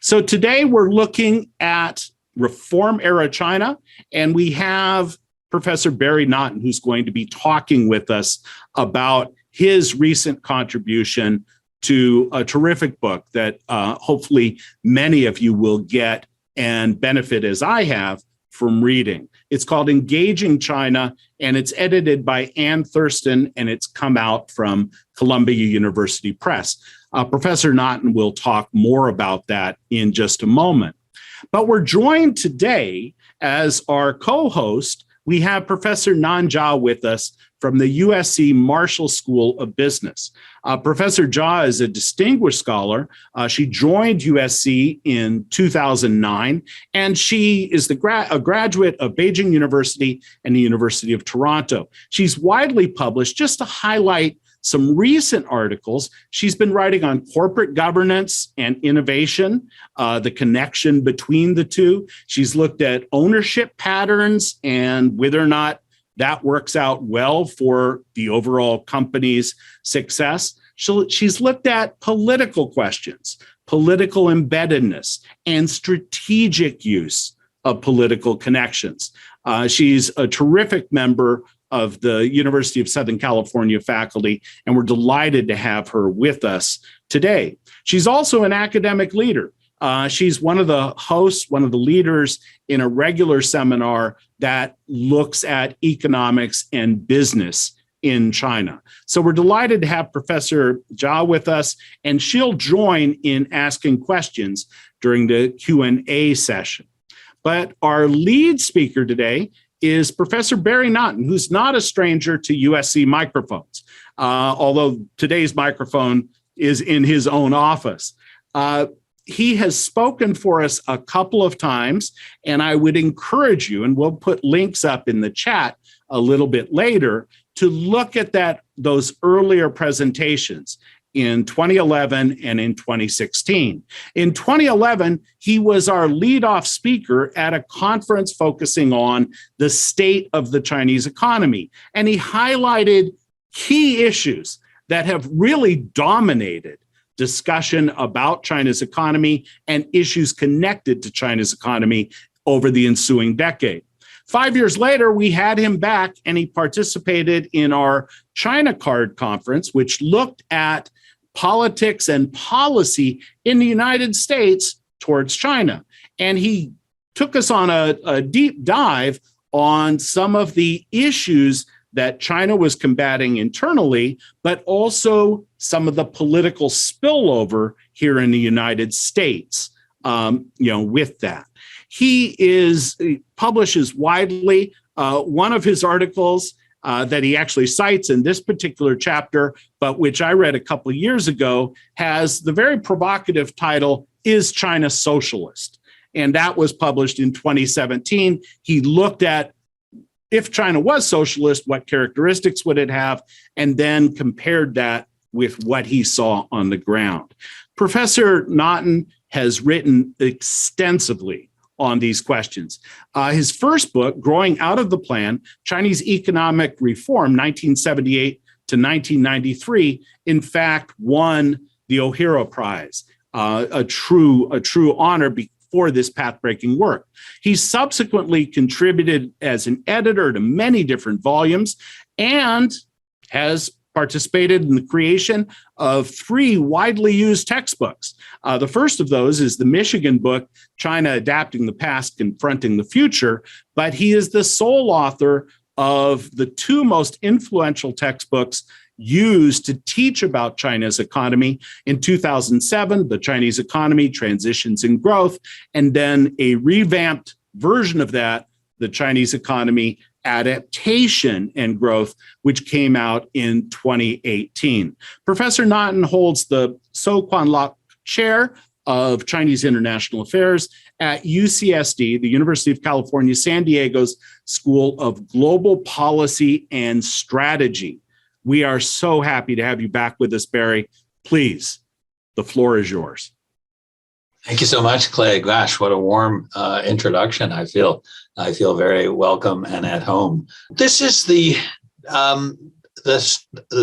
So today we're looking at Reform Era China, and we have Professor Barry Naughton, who's going to be talking with us about his recent contribution to a terrific book that hopefully many of you will get and benefit, as I have, from reading. It's called Engaging China, and it's edited by Ann Thurston, and it's come out from Columbia University Press. Professor Naughton will talk more about that in just a moment. But we're joined today as our co-host. We have Professor Nan Jia with us from the USC Marshall School of Business. Professor Jia is a distinguished scholar. She joined USC in 2009, and she is a graduate of Beijing University and the University of Toronto. She's widely published. Just to highlight some recent articles, she's been writing on corporate governance and innovation, the connection between the two. She's looked at ownership patterns and whether or not that works out well for the overall company's success. She's looked at political questions, political embeddedness, and strategic use of political connections. She's a terrific member of the University of Southern California faculty, and we're delighted to have her with us today. She's also an academic leader. She's one of the hosts, one of the leaders in a regular seminar that looks at economics and business in China. So we're delighted to have Professor Jia with us, and she'll join in asking questions during the Q&A session. But our lead speaker today is Professor Barry Naughton, who's not a stranger to USC microphones, although today's microphone is in his own office. He has spoken for us a couple of times, and I would encourage you, and we'll put links up in the chat a little bit later, to look at those earlier presentations in 2011 and in 2016. In 2011, he was our leadoff speaker at a conference focusing on the state of the Chinese economy, and he highlighted key issues that have really dominated discussion about China's economy and issues connected to China's economy over the ensuing decade. 5 years later, we had him back, and he participated in our China Card conference, which looked at politics and policy in the United States towards China. And he took us on a deep dive on some of the issues that China was combating internally, but also some of the political spillover here in the United States, with that. He publishes widely. One of his articles that he actually cites in this particular chapter, but which I read a couple of years ago, has the very provocative title, "Is China Socialist?" And that was published in 2017. He looked at, if China was socialist, what characteristics would it have, and then compared that with what he saw on the ground. Professor Naughton has written extensively on these questions. His first book, Growing Out of the Plan, Chinese Economic Reform, 1978 to 1993, in fact, won the O'Hara Prize, a true honor for this path-breaking work. He subsequently contributed as an editor to many different volumes and has participated in the creation of 3 widely used textbooks. The first of those is the Michigan book, China Adapting the Past, Confronting the Future, but he is the sole author of the 2 most influential textbooks used to teach about China's economy. In 2007, The Chinese Economy, Transitions and Growth, and then a revamped version of that, The Chinese Economy, Adaptation and Growth, which came out in 2018. Professor Naughton holds the Kwanlok Chair of Chinese International Affairs at UCSD, the University of California, San Diego's School of Global Policy and Strategy. We are so happy to have you back with us, Barry. Please, the floor is yours. Thank you so much, Clay. Gosh, what a warm introduction. I feel very welcome and at home. This is the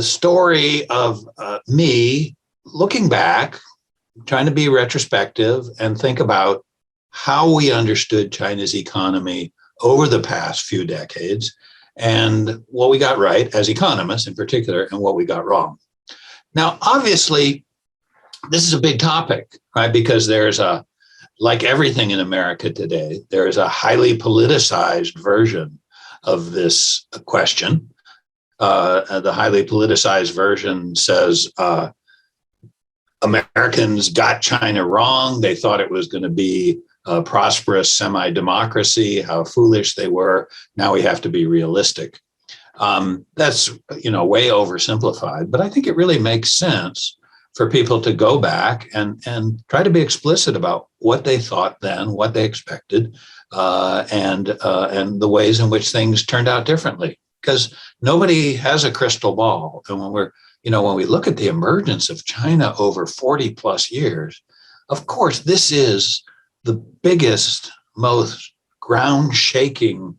story of me looking back trying to be retrospective and think about how we understood China's economy over the past few decades and what we got right as economists in particular and what we got wrong. Now, obviously, this is a big topic, right? Because like everything in America today, there is a highly politicized version of this question. The highly politicized version says Americans got China wrong. They thought it was going to be a prosperous semi-democracy, how foolish they were. Now we have to be realistic. That's, way oversimplified, but I think it really makes sense for people to go back and try to be explicit about what they thought then, what they expected, and the ways in which things turned out differently. Because nobody has a crystal ball. And when we look at the emergence of China over 40 plus years, of course, this is the biggest, most ground shaking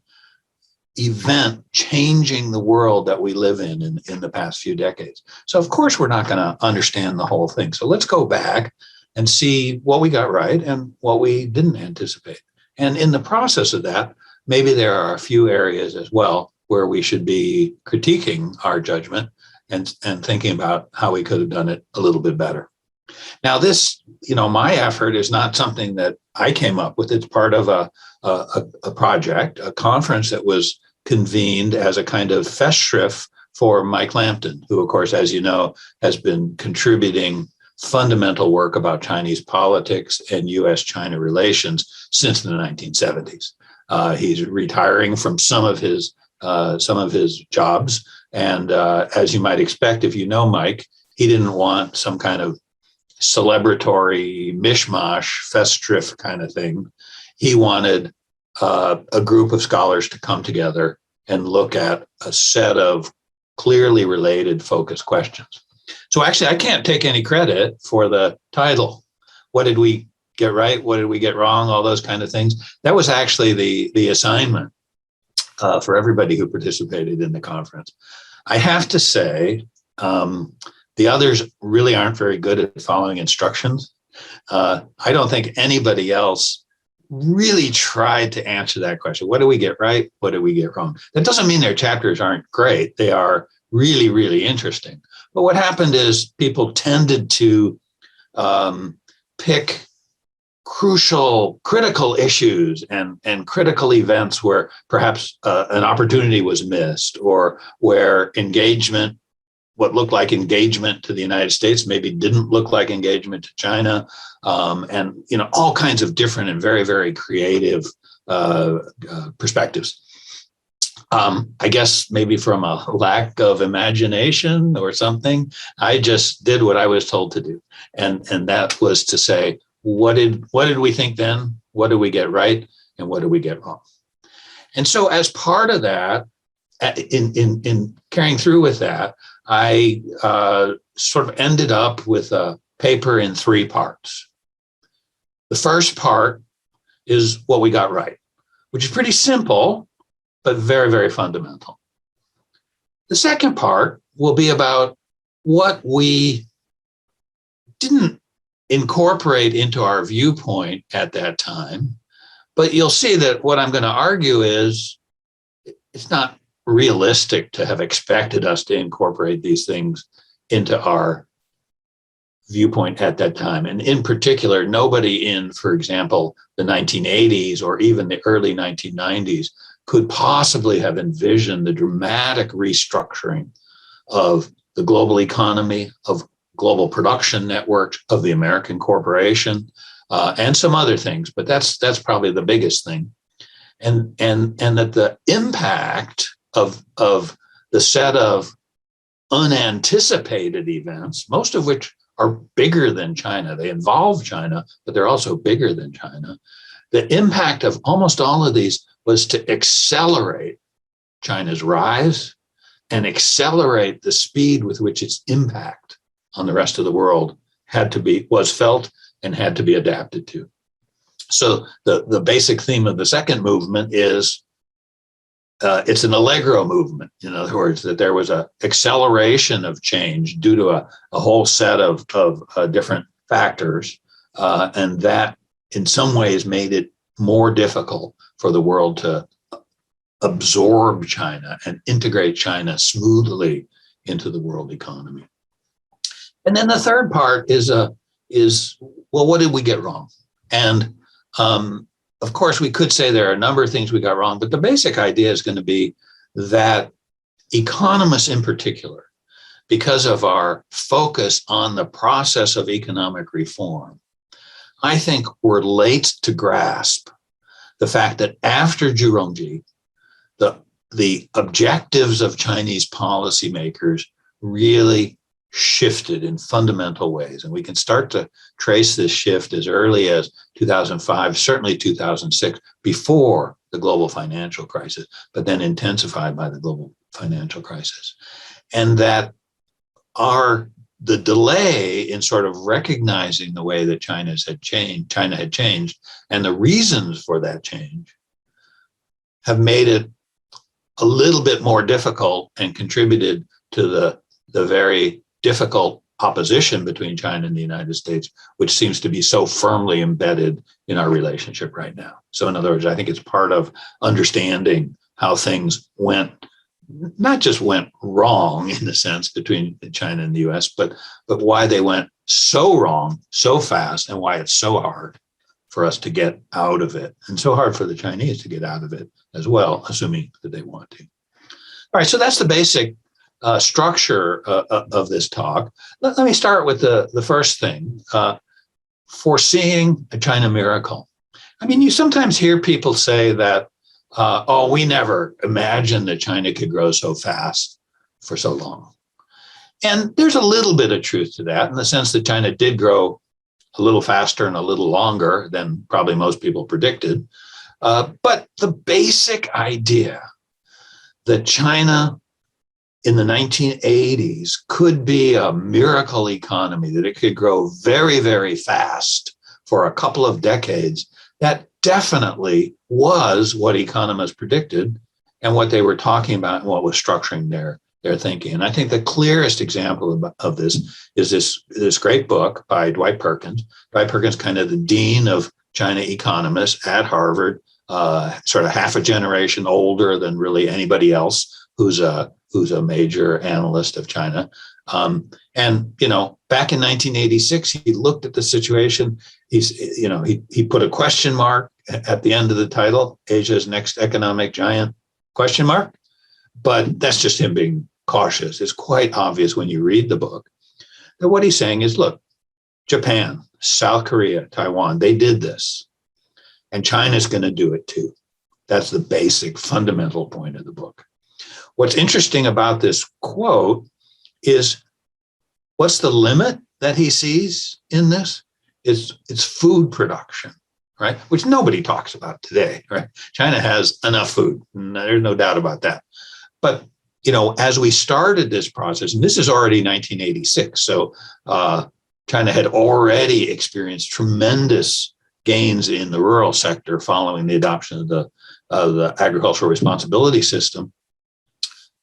event changing the world that we live in the past few decades. So of course, we're not going to understand the whole thing. So let's go back and see what we got right and what we didn't anticipate. And in the process of that, maybe there are a few areas as well where we should be critiquing our judgment and thinking about how we could have done it a little bit better. Now, this, my effort is not something that I came up with. It's part of a project, a conference that was convened as a kind of Festschrift for Mike Lampton, who, of course, as you know, has been contributing fundamental work about Chinese politics and U.S.-China relations since the 1970s. He's retiring from some of his jobs. And as you might expect, if you know Mike, he didn't want some kind of celebratory mishmash, Festschrift kind of thing. He wanted a group of scholars to come together and look at a set of clearly related focused questions. So actually, I can't take any credit for the title. What did we get right? What did we get wrong? All those kind of things. That was actually the assignment for everybody who participated in the conference. I have to say, the others really aren't very good at following instructions. I don't think anybody else really tried to answer that question. What do we get right? What did we get wrong? That doesn't mean their chapters aren't great. They are really, really interesting. But what happened is people tended to pick critical issues and critical events where perhaps an opportunity was missed, or where engagement, what looked like engagement to the United States maybe didn't look like engagement to China, and all kinds of different and very, very creative perspectives. I guess maybe from a lack of imagination or something, I just did what I was told to do, and that was to say, what did we think then? What did we get right? And what did we get wrong? And so as part of that, in carrying through with that, I sort of ended up with a paper in 3 parts. The first part is what we got right, which is pretty simple, but very, very fundamental. The second part will be about what we didn't incorporate into our viewpoint at that time. But you'll see that what I'm going to argue is it's not realistic to have expected us to incorporate these things into our viewpoint at that time. And in particular, nobody in, for example, the 1980s or even the early 1990s could possibly have envisioned the dramatic restructuring of the global economy, of global production networks, of the American corporation, and some other things. But that's probably the biggest thing. And that the impact of the set of unanticipated events, most of which are bigger than China. They involve China, but they're also bigger than China. The impact of almost all of these was to accelerate China's rise and accelerate the speed with which its impact on the rest of the world was felt and had to be adapted to. So the basic theme of the second movement is it's an allegro movement. In other words, that there was an acceleration of change due to a whole set of different factors, and that in some ways made it more difficult for the world to absorb China and integrate China smoothly into the world economy. And then the third part is well, what did we get wrong? And of course, we could say there are a number of things we got wrong, but the basic idea is going to be that economists in particular, because of our focus on the process of economic reform, I think we're late to grasp the fact that after Zhurongji, the objectives of Chinese policymakers really shifted in fundamental ways. And we can start to trace this shift as early as 2005, certainly 2006, before the global financial crisis, but then intensified by the global financial crisis. And that the delay in sort of recognizing the way that China had changed, and the reasons for that change have made it a little bit more difficult and contributed to the very difficult opposition between China and the United States, which seems to be so firmly embedded in our relationship right now. So in other words, I think it's part of understanding how things not just went wrong in a sense between China and the US, but why they went so wrong so fast, and why it's so hard for us to get out of it, and so hard for the Chinese to get out of it as well, assuming that they want to. All right, so that's the basic structure of this talk. Let me start with the first thing, foreseeing a China miracle. I mean, you sometimes hear people say that, we never imagined that China could grow so fast for so long. And there's a little bit of truth to that, in the sense that China did grow a little faster and a little longer than probably most people predicted. But the basic idea that China in the 1980s could be a miracle economy, that it could grow very, very fast for a couple of decades, that definitely was what economists predicted and what they were talking about and what was structuring their thinking. And I think the clearest example of this is this great book by Dwight Perkins. Dwight Perkins, kind of the dean of China economists at Harvard, sort of half a generation older than really anybody else who's a major analyst of China. And, back in 1986, he looked at the situation. He put a question mark at the end of the title, Asia's Next Economic Giant, ? But that's just him being cautious. It's quite obvious when you read the book that what he's saying is, look, Japan, South Korea, Taiwan, they did this, and China's going to do it too. That's the basic fundamental point of the book. What's interesting about this quote is, what's the limit that he sees in this? It's food production, right? Which nobody talks about today, right? China has enough food. There's no doubt about that. But, as we started this process, and this is already 1986, so China had already experienced tremendous gains in the rural sector following the adoption of the agricultural responsibility system.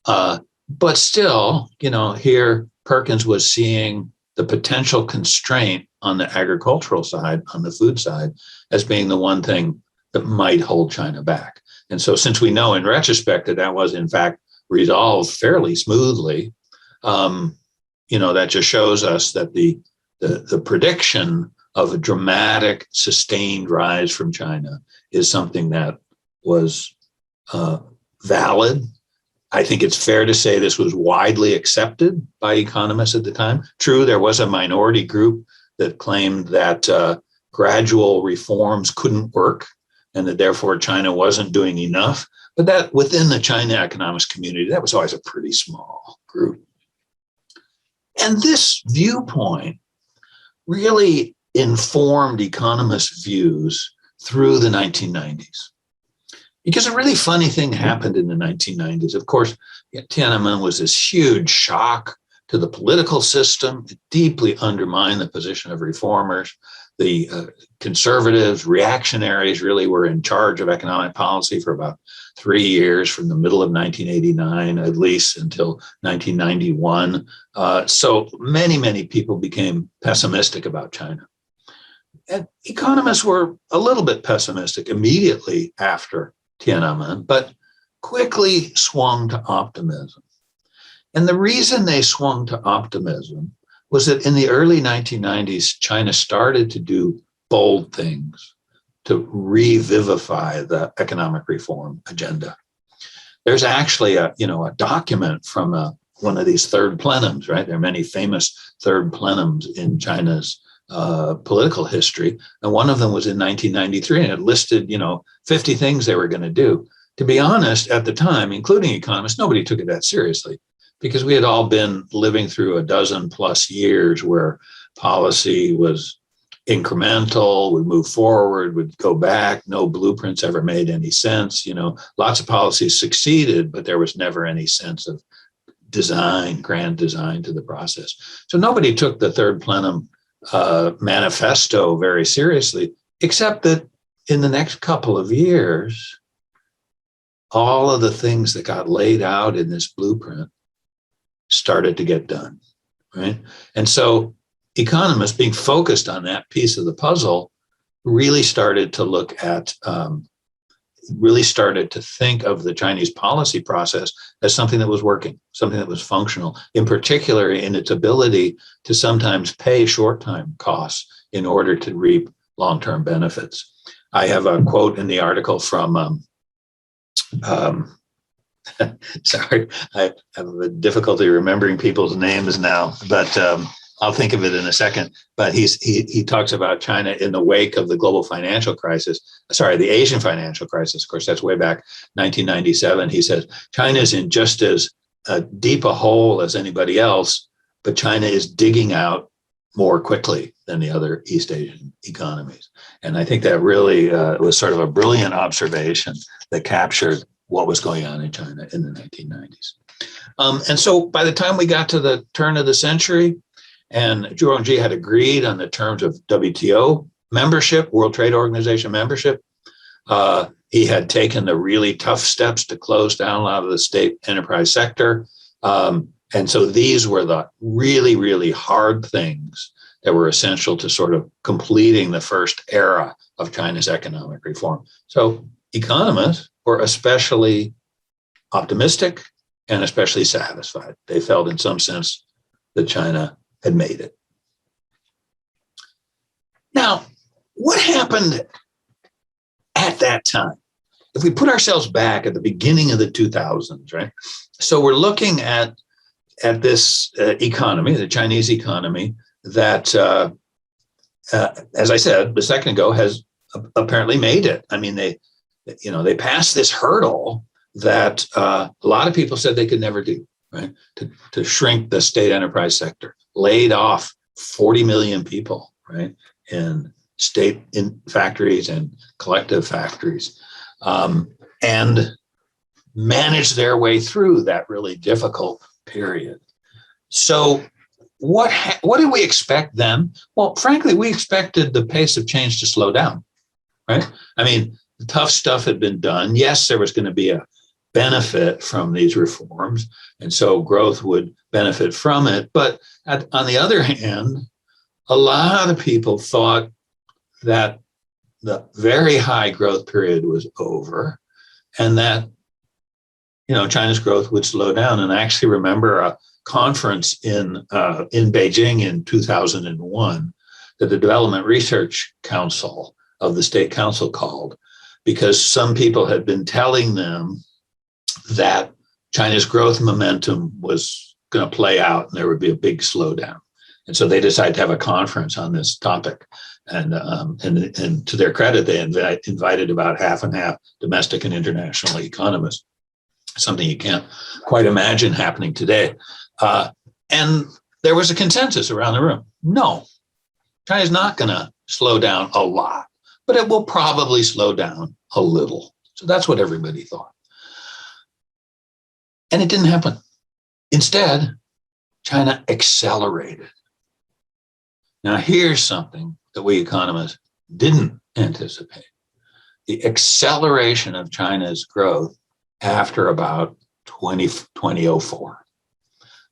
But still, here Perkins was seeing the potential constraint on the agricultural side, on the food side, as being the one thing that might hold China back. And so since we know in retrospect that was in fact resolved fairly smoothly, that just shows us that the prediction of a dramatic, sustained rise from China is something that was valid. I think it's fair to say this was widely accepted by economists at the time. True, there was a minority group that claimed that gradual reforms couldn't work and that therefore China wasn't doing enough. But that within the China economics community, that was always a pretty small group. And this viewpoint really informed economists' views through the 1990s. Because a really funny thing happened in the 1990s. Of course, Tiananmen was this huge shock to the political system. It deeply undermined the position of reformers. the conservatives, reactionaries really were in charge of economic policy for about 3 years, from the middle of 1989 at least until 1991. So many people became pessimistic about China. And economists were a little bit pessimistic immediately after Tiananmen, but quickly swung to optimism. And the reason they swung to optimism was that in the early 1990s, China started to do bold things to revivify the economic reform agenda. There's actually a document from one of these third plenums, right? There are many famous third plenums in China's political history. And one of them was in 1993, and it listed, 50 things they were going to do. To be honest, at the time, including economists, nobody took it that seriously, because we had all been living through a dozen plus years where policy was incremental, would move forward, would go back. No blueprints ever made any sense. Lots of policies succeeded, but there was never any sense of design, grand design to the process. So nobody took the third plenum manifesto very seriously, except that in the next couple of years, all of the things that got laid out in this blueprint started to get done, right? And so economists, being focused on that piece of the puzzle, really started to look at, really started to think of the Chinese policy process as something that was working, something that was functional, in particular in its ability to sometimes pay short-term costs in order to reap long-term benefits. I have a quote in the article from sorry, I have a difficulty remembering people's names now, but I'll think of it in a second. But he talks about China in the wake of the global financial crisis, the Asian financial crisis. Of course, that's way back 1997. He says, China is in just as deep a hole as anybody else, but China is digging out more quickly than the other East Asian economies. And I think that really was sort of a brilliant observation that captured what was going on in China in the 1990s. And so by the time we got to the turn of the century, and Zhu Rongji had agreed on the terms of WTO membership, World Trade Organization membership, he had taken the really tough steps to close down a lot of the state enterprise sector. And so these were the really, really hard things that were essential to sort of completing the first era of China's economic reform. So economists were especially optimistic and especially satisfied. They felt in some sense that China had made it. Now, what happened at that time? If we put ourselves back at the beginning of the 2000s, right? So we're looking at this economy, the Chinese economy, that, as I said a second ago, has apparently made it. I mean, they passed this hurdle that a lot of people said they could never do, right? To shrink the state enterprise sector, laid off 40 million people, right, in state factories and collective factories, and managed their way through that really difficult period. So what did we expect then? Well, frankly, we expected the pace of change to slow down, right? I mean, the tough stuff had been done. Yes, there was going to be a benefit from these reforms, and so growth would benefit from it. But on the other hand, a lot of people thought that the very high growth period was over, and that China's growth would slow down. And I actually remember a conference in Beijing in 2001 that the Development Research Council of the State Council called, because some people had been telling them that China's growth momentum was going to play out and there would be a big slowdown. And so they decided to have a conference on this topic. And to their credit, they invited about half and half domestic not economists, something you can't quite imagine happening today. And there was a consensus around the room. No, China's not going to slow down a lot, but it will probably slow down a little. So that's what everybody thought. And it didn't happen. Instead, China accelerated. Now, here's something that we economists didn't anticipate: the acceleration of China's growth after about 2004.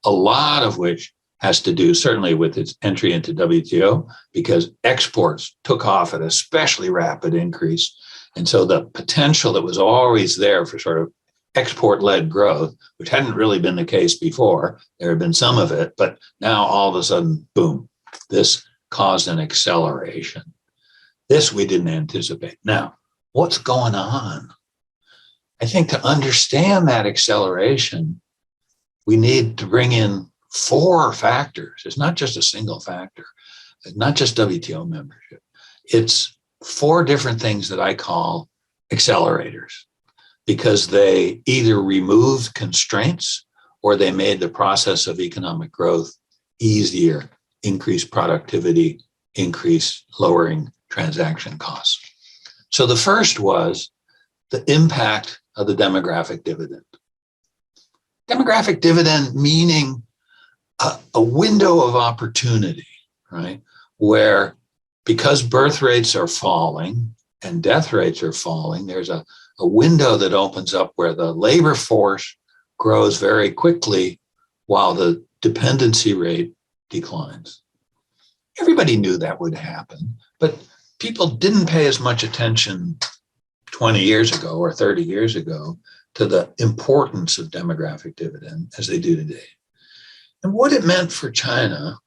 A lot of which has to do certainly with its entry into WTO, because exports took off at an especially rapid increase. And so the potential that was always there for sort of export-led growth, which hadn't really been the case before, there had been some of it, but now all of a sudden, boom, this caused an acceleration. This we didn't anticipate. Now, what's going on? I think to understand that acceleration, we need to bring in 4 factors. It's not just a single factor. It's not just WTO membership. It's 4 different things that I call accelerators, because they either removed constraints or they made the process of economic growth easier, increased productivity, increased lowering transaction costs. So the first was the impact of the demographic dividend. Demographic dividend meaning a window of opportunity, right? Where, because birth rates are falling and death rates are falling, there's a window that opens up where the labor force grows very quickly while the dependency rate declines. Everybody knew that would happen, but people didn't pay as much attention 20 years ago or 30 years ago to the importance of demographic dividend as they do today. And what it meant for China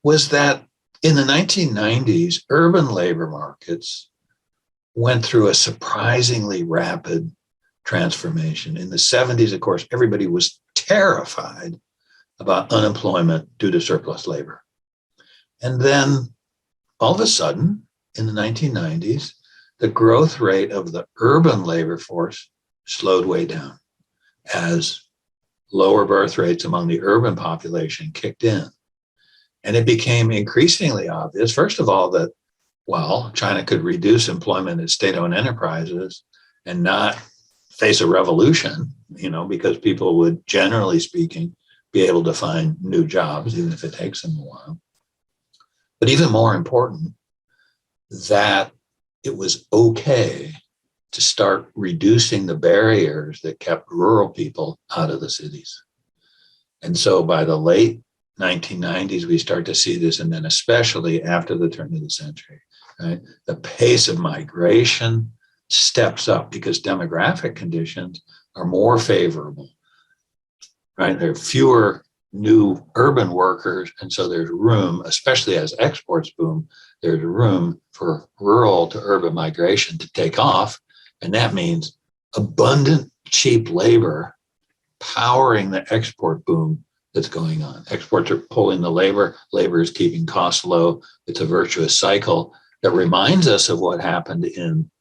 was that in the 1990s, urban labor markets went through a surprisingly rapid transformation. In the 70s, of course, everybody was terrified about unemployment due to surplus labor. And then all of a sudden, in the 1990s, the growth rate of the urban labor force slowed way down as lower birth rates among the urban population kicked in. And it became increasingly obvious, first of all, that, well, China could reduce employment at state-owned enterprises and not face a revolution, because people would, generally speaking, be able to find new jobs, even if it takes them a while. But even more important, that it was okay to start reducing the barriers that kept rural people out of the cities. And so by the late 1990s, we start to see this, and then especially after the turn of the century, right? The pace of migration steps up because demographic conditions are more favorable, right? There are fewer new urban workers, and so there's room, especially as exports boom, there's room for rural to urban migration to take off. And that means abundant, cheap labor powering the export boom that's going on. Exports are pulling the labor is keeping costs low. It's a virtuous cycle that reminds us of what happened in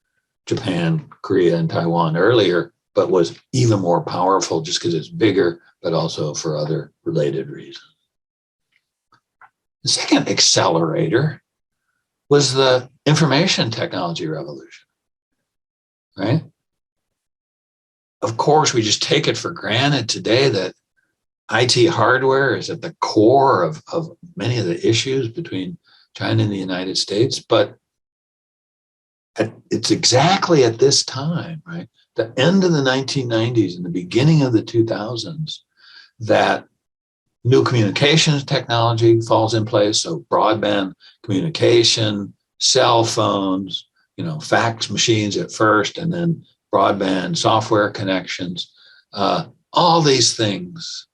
Japan, Korea, and Taiwan earlier, but was even more powerful just because it's bigger, but also for other related reasons. The second accelerator was the information technology revolution, right? Of course, we just take it for granted today that IT hardware is at the core of many of the issues between China and the United States, but it's exactly at this time, right? The end of the 1990s and the beginning of the 2000s that new communications technology falls in place. So broadband communication, cell phones, fax machines at first, and then broadband software connections. All these things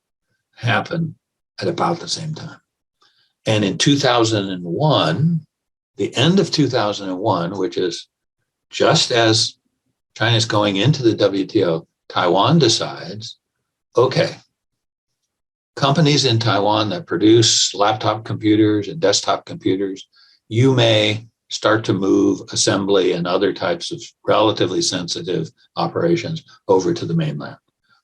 happen at about the same time. And in 2001, the end of 2001, which is just as China's going into the WTO, Taiwan decides, okay, companies in Taiwan that produce laptop computers and desktop computers, you may start to move assembly and other types of relatively sensitive operations over to the mainland.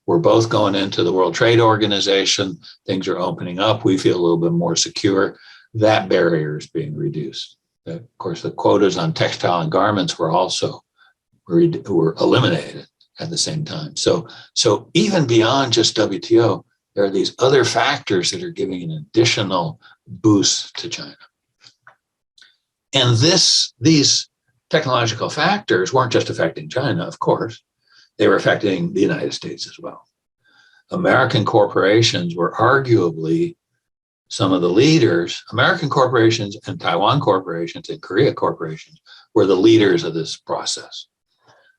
We're both going into the World Trade Organization. Things are opening up. We feel a little bit more secure. That barrier is being reduced. Of course, the quotas on textile and garments were also were eliminated at the same time. So even beyond just WTO, there are these other factors that are giving an additional boost to China. And these technological factors weren't just affecting China, of course, they were affecting the United States as well. American corporations were arguably some of the leaders. American corporations and Taiwan corporations and Korea corporations were the leaders of this process.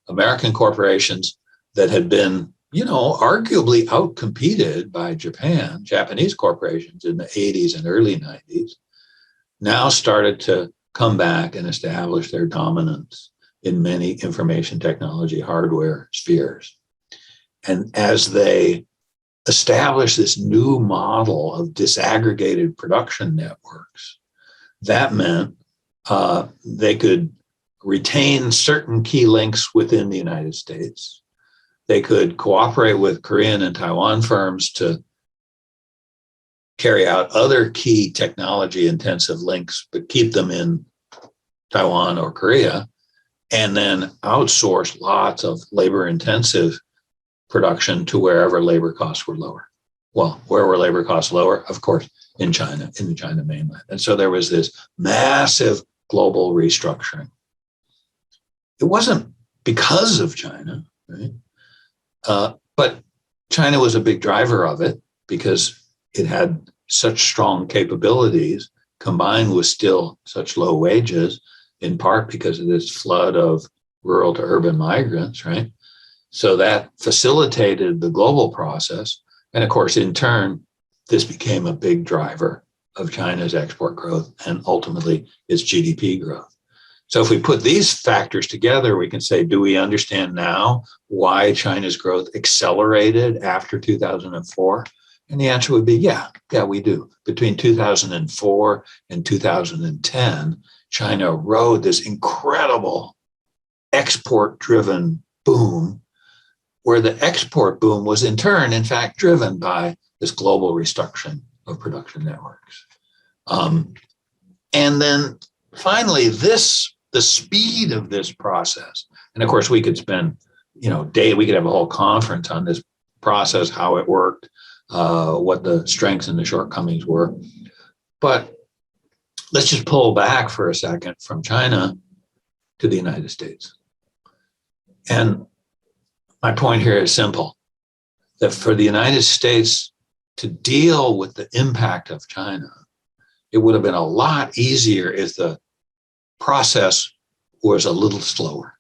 American corporations that had been, arguably outcompeted by Japanese corporations in the 80s and early 90s, now started to come back and establish their dominance in many information technology hardware spheres. And as they established this new model of disaggregated production networks, that meant they could retain certain key links within the United States. They could cooperate with Korean and Taiwan firms to carry out other key technology intensive links, but keep them in Taiwan or Korea, and then outsource lots of labor intensive production to wherever labor costs were lower. Well, where were labor costs lower? Of course, in China, in the China mainland. And so there was this massive global restructuring. It wasn't because of China, right? But China was a big driver of it because it had such strong capabilities combined with still such low wages, in part because of this flood of rural to urban migrants, right? So that facilitated the global process. And of course, in turn, this became a big driver of China's export growth and ultimately its GDP growth. So if we put these factors together, we can say, do we understand now why China's growth accelerated after 2004? And the answer would be, yeah, we do. Between 2004 and 2010, China rode this incredible export-driven boom, where the export boom was in turn, in fact, driven by this global restructuring of production networks. And then finally, the speed of this process, and of course we could spend, we could have a whole conference on this process, how it worked, what the strengths and the shortcomings were. But let's just pull back for a second from China to the United States. And my point here is simple, that for the United States to deal with the impact of China, it would have been a lot easier if the process was a little slower.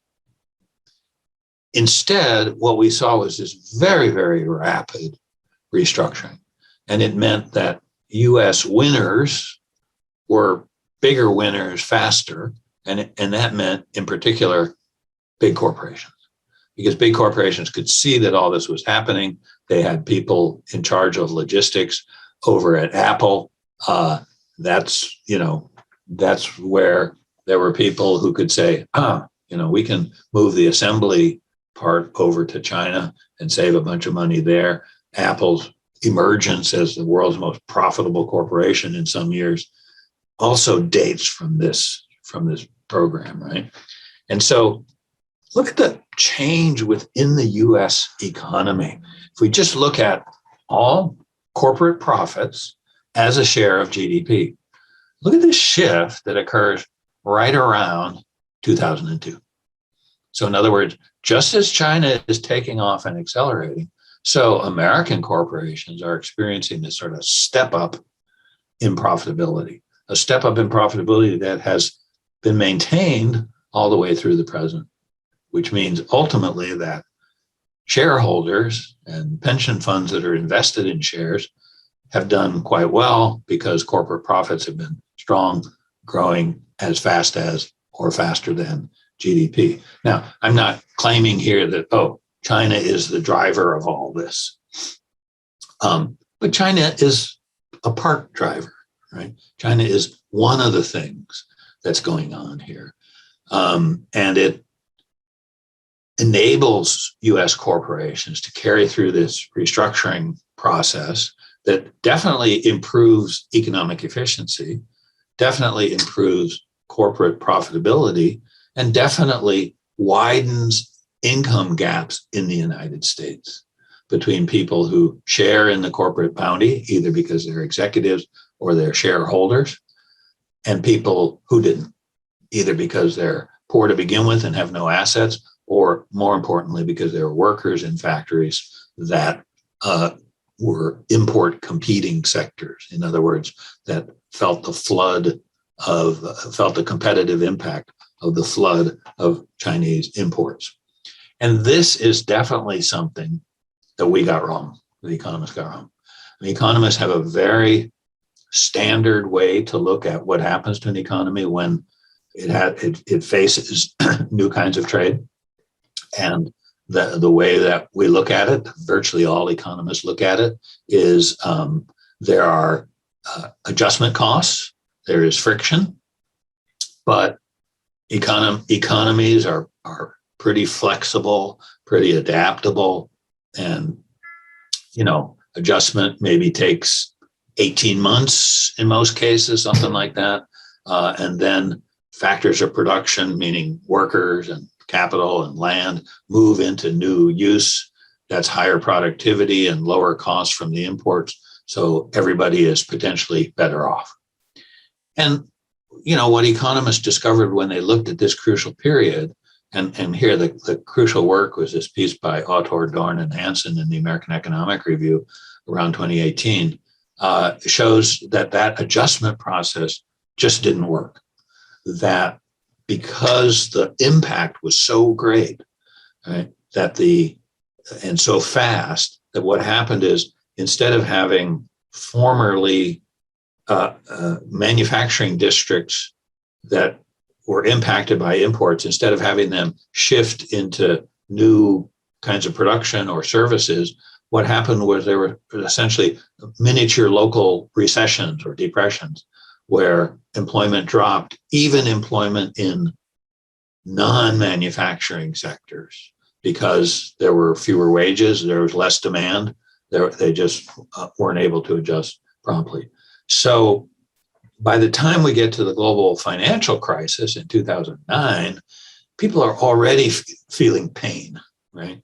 Instead, what we saw was this very, very rapid restructuring. And it meant that US winners were bigger winners faster. And that meant, in particular, big corporations. Because big corporations could see that all this was happening. They had people in charge of logistics over at Apple. That's where there were people who could say, we can move the assembly part over to China and save a bunch of money there. Apple's emergence as the world's most profitable corporation in some years also dates from this program, right? And so look at the change within the US economy. If we just look at all corporate profits as a share of GDP, look at this shift that occurs right around 2002. So in other words, just as China is taking off and accelerating, so American corporations are experiencing this sort of step up in profitability, a step up in profitability that has been maintained all the way through the present, which means ultimately that shareholders and pension funds that are invested in shares have done quite well because corporate profits have been strong, growing as fast as or faster than GDP. Now, I'm not claiming here that, China is the driver of all this. But China is a part driver, right? China is one of the things that's going on here. And it enables US corporations to carry through this restructuring process that definitely improves economic efficiency, definitely improves corporate profitability, and definitely widens income gaps in the United States between people who share in the corporate bounty, either because they're executives or they're shareholders, and people who didn't. either because they're poor to begin with and have no assets, or more importantly, because they were workers in factories that were import competing sectors. In other words, that felt the competitive impact of the flood of Chinese imports. And this is definitely something that we got wrong, the economists got wrong. The economists have a very standard way to look at what happens to an economy when it faces new kinds of trade. And the way that we look at it, virtually all economists look at it, is there are adjustment costs, there is friction, but economies are pretty flexible, pretty adaptable, and adjustment maybe takes 18 months in most cases, something like that. And then factors of production, meaning workers and capital and land, move into new use. That's higher productivity and lower costs from the imports. So everybody is potentially better off. And, what economists discovered when they looked at this crucial period, and here the crucial work was this piece by Autor, Dorn, and Hansen in the American Economic Review around 2018, shows that adjustment process just didn't work. That because the impact was so great, right, and so fast, that what happened is, instead of having formerly manufacturing districts that were impacted by imports, instead of having them shift into new kinds of production or services, what happened was there were essentially miniature local recessions or depressions where employment dropped, even employment in non-manufacturing sectors, because there were fewer wages, there was less demand, they just weren't able to adjust promptly. So by the time we get to the global financial crisis in 2009, people are already feeling pain, right?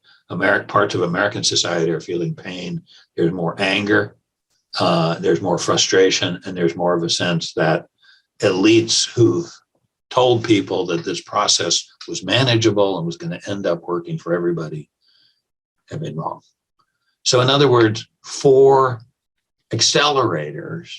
Parts of American society are feeling pain. There's more anger, there's more frustration, and there's more of a sense that elites who've told people that this process was manageable and was going to end up working for everybody have been wrong. So in other words, 4 accelerators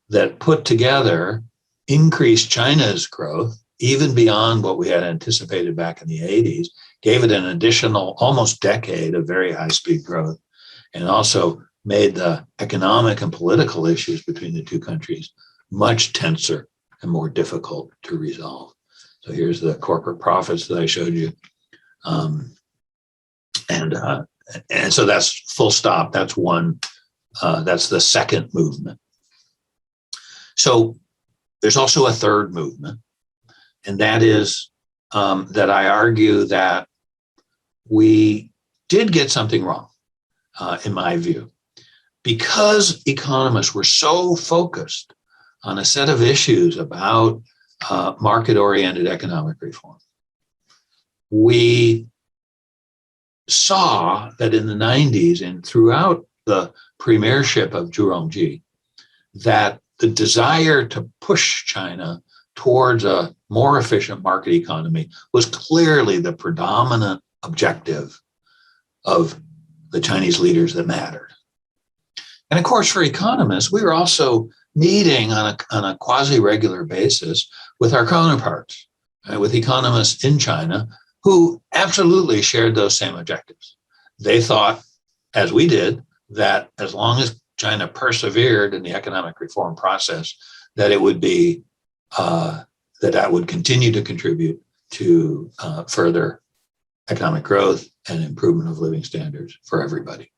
that put together increased China's growth, even beyond what we had anticipated back in the 80s, gave it an additional almost decade of very high-speed growth, and also made the economic and political issues between the two countries much tenser and more difficult to resolve. So here's the corporate profits that I showed you. And so that's full stop. That's one. That's the second movement. So there's also a third movement, and that is that I argue that we did get something wrong, in my view, because economists were so focused on a set of issues about market-oriented economic reform. We saw that in the 90s and throughout the premiership of Zhu Rongji, that the desire to push China towards a more efficient market economy was clearly the predominant objective of the Chinese leaders that mattered. And of course, for economists, we were also meeting on a quasi-regular basis with our counterparts, with economists in China who absolutely shared those same objectives. They thought, as we did, that as long as China persevered in the economic reform process, that it would be that would continue to contribute to further economic growth and improvement of living standards for everybody.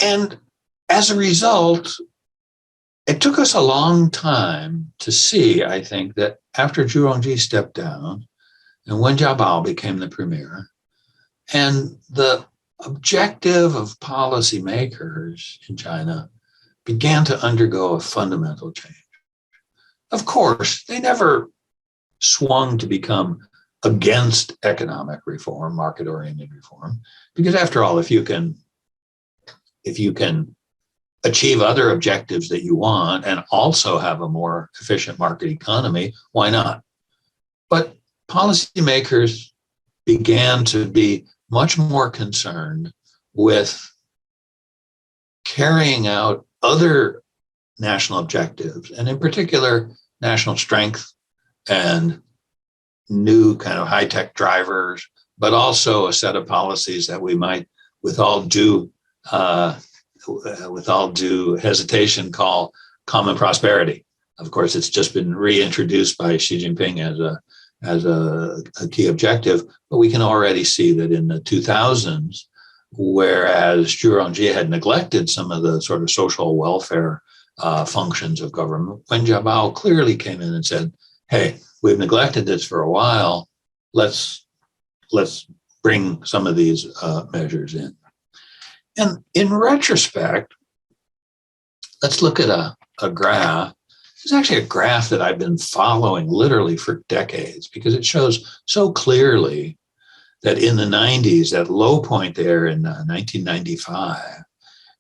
And as a result, it took us a long time to see, I think, that after Zhu Rongji stepped down and Wen Jiabao became the premier, and the objective of policymakers in China began to undergo a fundamental change. Of course, they never swung to become against economic reform, market-oriented reform, because after all, if you can achieve other objectives that you want and also have a more efficient market economy, why not? But policymakers began to be much more concerned with carrying out other national objectives, and in particular, national strength and new kind of high-tech drivers, but also a set of policies that we might, with all due hesitation, call common prosperity. Of course, it's just been reintroduced by Xi Jinping as a key objective, but we can already see that in the 2000s, whereas Zhu Rongji had neglected some of the sort of social welfare functions of government, Wen Jiabao clearly came in and said, hey, we've neglected this for a while. Let's bring some of these measures in. And in retrospect, let's look at a graph. It's actually a graph that I've been following literally for decades because it shows so clearly that in the 90s, that low point there in 1995,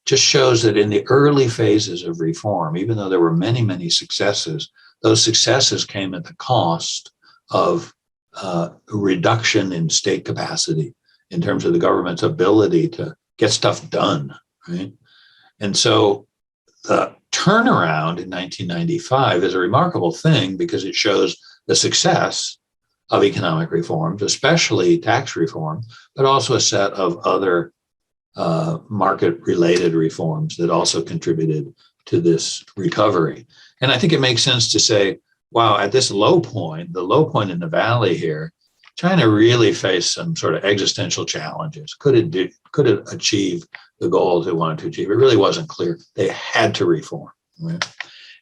just shows that in the early phases of reform, even though there were many, many successes, those successes came at the cost of a reduction in state capacity in terms of the government's ability to get stuff done, right? And so the turnaround in 1995 is a remarkable thing because it shows the success of economic reforms, especially tax reform, but also a set of other market-related reforms that also contributed to this recovery. And I think it makes sense to say, wow, at this low point, the low point in the valley here, China really faced some sort of existential challenges. Could it achieve the goals it wanted to achieve? It really wasn't clear. They had to reform. Right?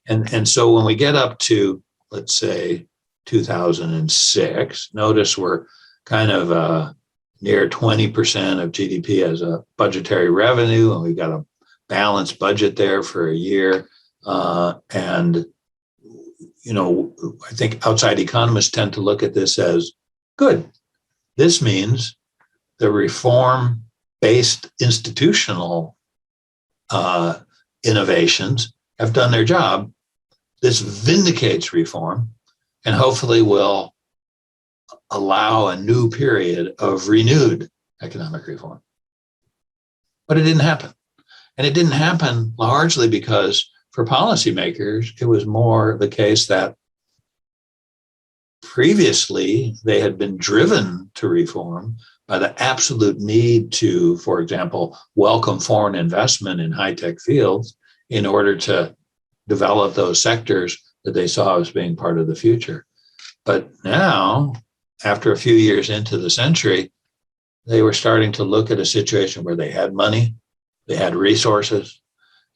And so when we get up to, let's say, 2006, notice we're kind of near 20% of GDP as a budgetary revenue, and we've got a balanced budget there for a year. And, you know, I think outside economists tend to look at this as good. This means the reform-based institutional innovations have done their job. This vindicates reform and hopefully will allow a new period of renewed economic reform. But it didn't happen. And it didn't happen largely because for policymakers, it was more the case that previously they had been driven to reform by the absolute need to, for example, welcome foreign investment in high-tech fields in order to develop those sectors that they saw as being part of the future. But now, after a few years into the century, they were starting to look at a situation where they had money, they had resources,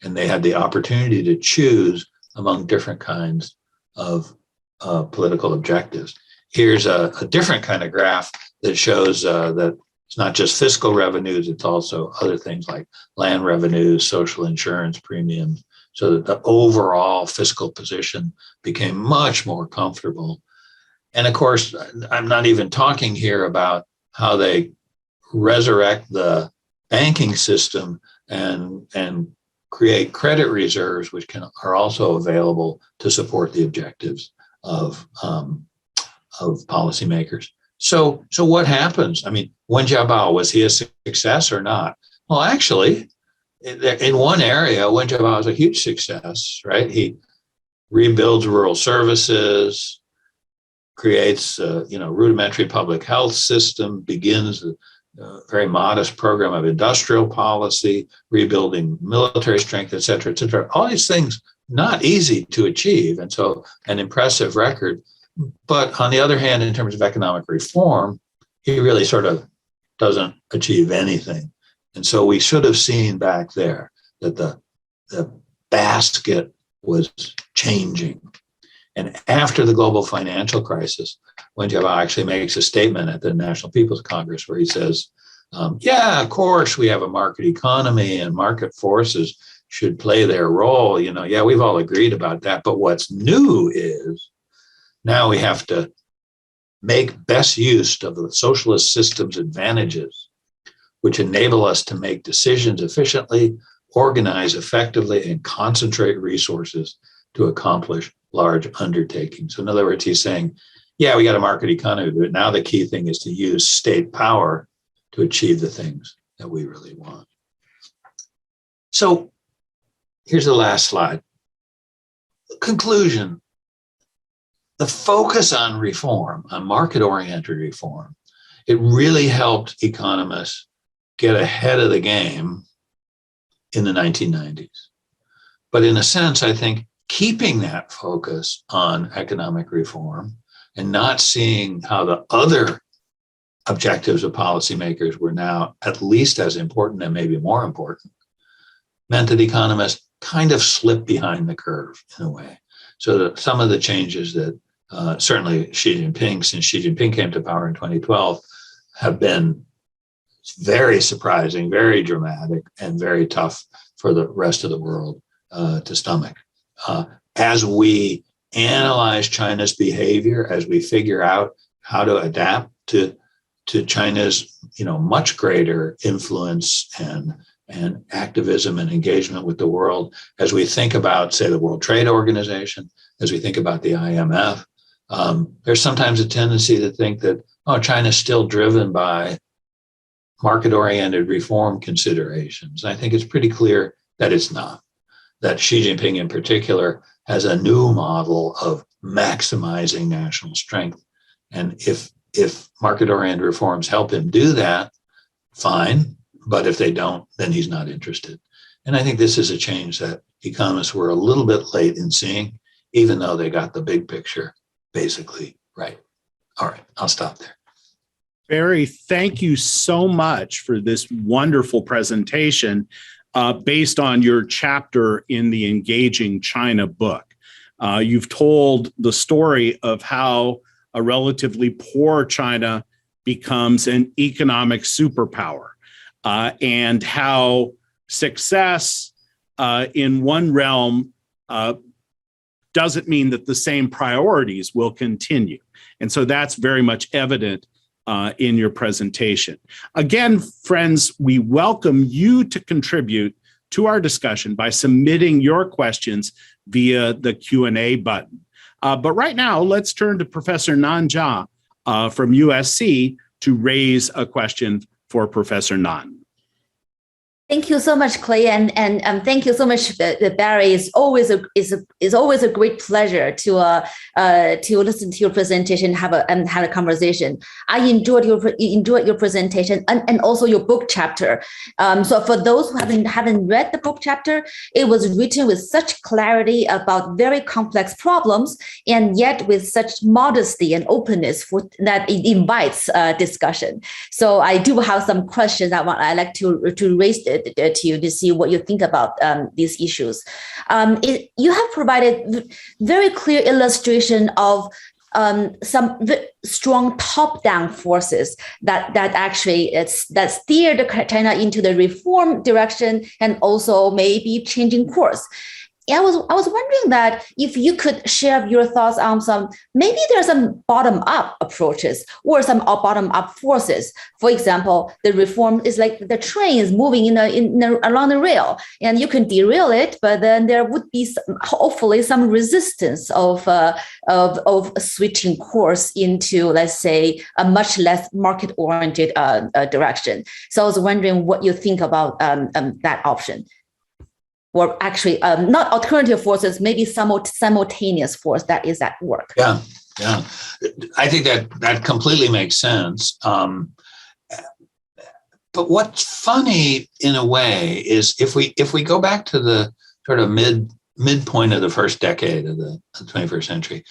and they had the opportunity to choose among different kinds of political objectives. Here's a different kind of graph that shows that it's not just fiscal revenues, it's also other things like land revenues, social insurance premiums, so that the overall fiscal position became much more comfortable. And of course, I'm not even talking here about how they resurrect the banking system and create credit reserves, which are also available to support the objectives of policymakers. So what happens? I mean, Wen Jiabao, was he a success or not? Well, actually, in one area, Wen Jiabao was a huge success, right? He rebuilds rural services, creates a rudimentary public health system, begins a very modest program of industrial policy, rebuilding military strength, et cetera, et cetera. All these things not easy to achieve, and so an impressive record. But on the other hand, in terms of economic reform, he really sort of doesn't achieve anything. And so we should have seen back there that the basket was changing. And after the global financial crisis, Wen Jiabao actually makes a statement at the National People's Congress where he says, yeah, of course, we have a market economy and market forces should play their role. Yeah, we've all agreed about that. But what's new is now we have to make best use of the socialist system's advantages, which enable us to make decisions efficiently, organize effectively and concentrate resources to accomplish large undertakings. So in other words, he's saying, yeah, we got a market economy, but now the key thing is to use state power to achieve the things that we really want. So here's the last slide. Conclusion. The focus on reform, on market-oriented reform, it really helped economists get ahead of the game in the 1990s. But in a sense, I think keeping that focus on economic reform and not seeing how the other objectives of policymakers were now at least as important and maybe more important meant that economists kind of slipped behind the curve in a way. So that some of the changes that certainly Xi Jinping, since Xi Jinping came to power in 2012, have been very surprising, very dramatic, and very tough for the rest of the world to stomach. As we analyze China's behavior, as we figure out how to adapt to China's much greater influence and activism and engagement with the world, as we think about, say, the World Trade Organization, as we think about the IMF, there's sometimes a tendency to think that, China's still driven by market-oriented reform considerations. I think it's pretty clear that it's not, that Xi Jinping in particular has a new model of maximizing national strength. And if market-oriented reforms help him do that, fine. But if they don't, then he's not interested. And I think this is a change that economists were a little bit late in seeing, even though they got the big picture basically right. All right, I'll stop there. Barry, thank you so much for this wonderful presentation based on your chapter in the Engaging China book. You've told the story of how a relatively poor China becomes an economic superpower, and how success in one realm doesn't mean that the same priorities will continue. And so that's very much evident in your presentation. Again, friends, we welcome you to contribute to our discussion by submitting your questions via the Q&A button. But right now, let's turn to Professor Nan Jia from USC to raise a question for Professor Nan. Thank you so much, Clay, and thank you so much, Barry. It's always a great pleasure to listen to your presentation and have a conversation. I enjoyed your presentation and also your book chapter. So for those who haven't read the book chapter, it was written with such clarity about very complex problems, and yet with such modesty and openness that it invites discussion. So I do have some questions I'd like to raise to you to see what you think about these issues. You have provided very clear illustration of some strong top-down forces that actually that steered China into the reform direction and also maybe changing course. I was wondering that if you could share your thoughts on maybe there's some bottom-up approaches or some bottom-up forces. For example, the reform is like the train is moving along the rail, and you can derail it, but then there would be hopefully some resistance of switching course into, let's say, a much less market-oriented direction. So I was wondering what you think about that option. Or actually, not alternative forces, maybe simultaneous force that is at work. Yeah. I think that completely makes sense. But what's funny in a way is if we go back to the sort of midpoint of the first decade of the 21st century,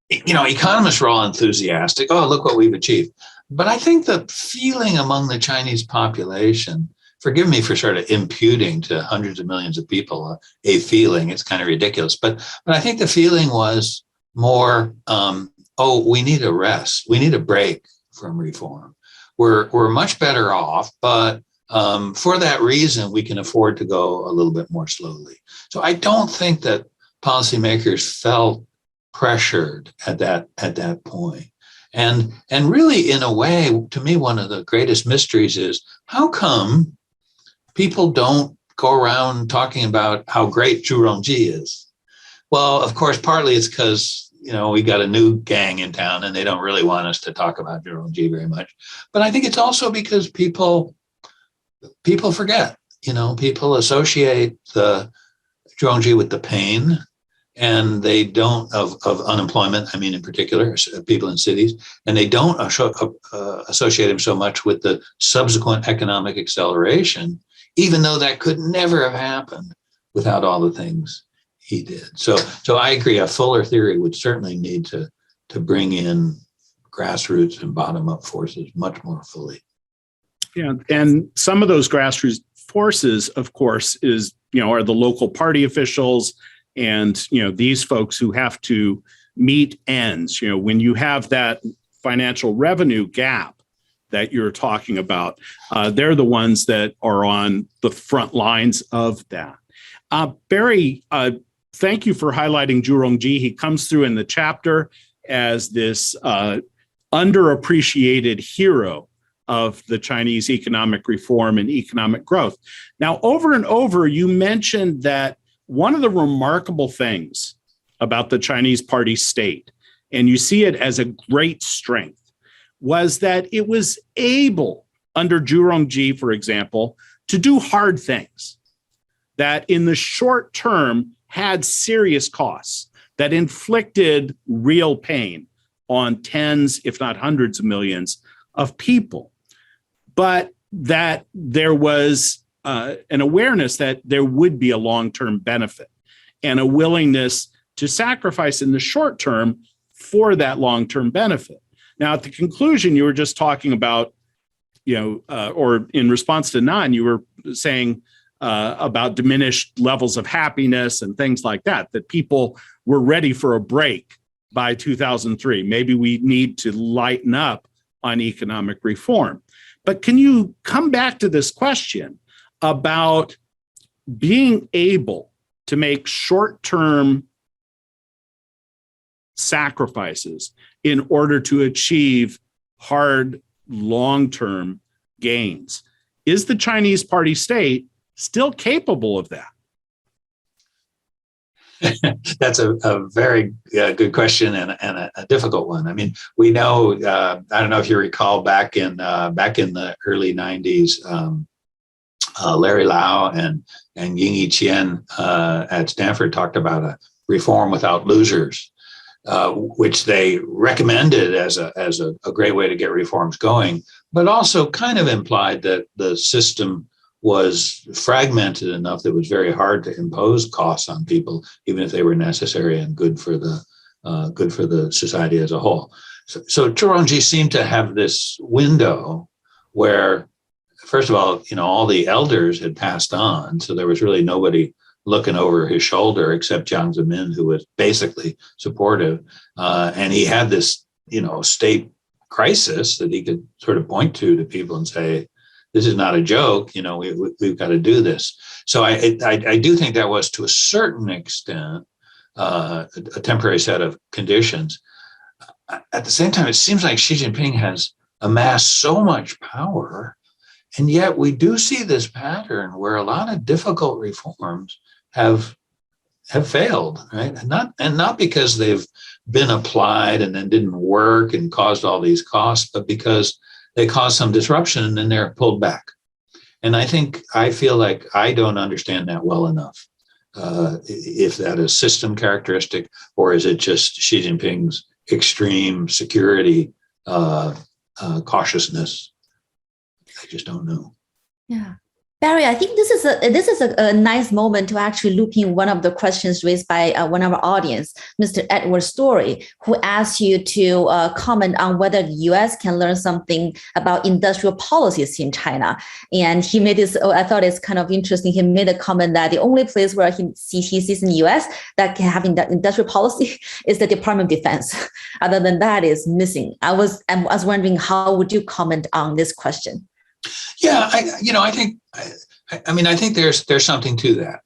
economists were all enthusiastic. Oh, look what we've achieved. But I think the feeling among the Chinese population, forgive me for sort of imputing to hundreds of millions of people a feeling, it's kind of ridiculous, but I think the feeling was more, we need a rest. We need a break from reform. We're much better off, but for that reason, we can afford to go a little bit more slowly. So I don't think that policymakers felt pressured at that point. And really, in a way, to me, one of the greatest mysteries is how come people don't go around talking about how great Zhurongji is. Well, of course, partly it's because, we got a new gang in town and they don't really want us to talk about Zhurongji very much. But I think it's also because people forget, people associate the Zhurongji with the pain, and they don't of unemployment. I mean, in particular, people in cities, and they don't associate him so much with the subsequent economic acceleration, even though that could never have happened without all the things he did. So I agree. A fuller theory would certainly need to bring in grassroots and bottom-up forces much more fully. Yeah, and some of those grassroots forces, of course, are the local party officials. And, these folks who have to meet ends, when you have that financial revenue gap that you're talking about, they're the ones that are on the front lines of that. Barry, thank you for highlighting Zhurongji. He comes through in the chapter as this underappreciated hero of the Chinese economic reform and economic growth. Now, over and over, you mentioned that one of the remarkable things about the Chinese party state, and you see it as a great strength, was that it was able, under Zhurongji, for example, to do hard things that in the short term had serious costs, that inflicted real pain on tens, if not hundreds of millions of people. But that there was an awareness that there would be a long-term benefit and a willingness to sacrifice in the short term for that long-term benefit. Now, at the conclusion, you were just talking about, or in response to Nan, you were saying about diminished levels of happiness and things like that people were ready for a break by 2003. Maybe we need to lighten up on economic reform. But can you come back to this question about being able to make short-term sacrifices in order to achieve hard, long-term gains? Is the Chinese party state still capable of that? That's a very good question and a difficult one. I mean, we know, I don't know if you recall back in the early 90s, Larry Lau and Ying Yiqian at Stanford talked about a reform without losers, which they recommended as a great way to get reforms going, but also kind of implied that the system was fragmented enough that it was very hard to impose costs on people, even if they were necessary and good for the society as a whole. So Zhurongji seemed to have this window where, first of all the elders had passed on, so there was really nobody looking over his shoulder except Jiang Zemin, who was basically supportive, and he had this state crisis that he could sort of point to people and say, this is not a joke. We've got to do this. So I do think that was, to a certain extent, a temporary set of conditions. At the same time, it seems like Xi Jinping has amassed so much power, and yet we do see this pattern where a lot of difficult reforms have failed, right? And not because they've been applied and then didn't work and caused all these costs, but because they cause some disruption and then they're pulled back. And I feel like I don't understand that well enough. If that is system characteristic, or is it just Xi Jinping's extreme security cautiousness? I just don't know. Yeah. Barry, I think this is a nice moment to actually loop in one of the questions raised by one of our audience, Mr. Edward Story, who asked you to comment on whether the U.S. can learn something about industrial policies in China. And he made this, I thought it's kind of interesting. He made a comment that the only place where he sees in the U.S. that can have industrial policy is the Department of Defense. Other than that is missing. I was wondering, how would you comment on this question? Yeah, I think there's something to that.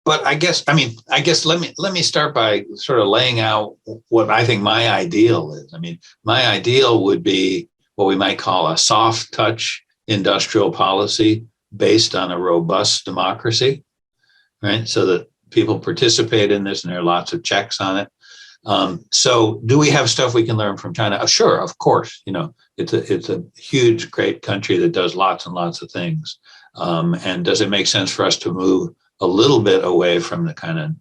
But I guess let me start by sort of laying out what I think my ideal is. I mean, my ideal would be what we might call a soft touch industrial policy based on a robust democracy, right? So that people participate in this and there are lots of checks on it. So do we have stuff we can learn from China? Sure, of course. It's a huge, great country that does lots and lots of things. And does it make sense for us to move a little bit away from the kind of,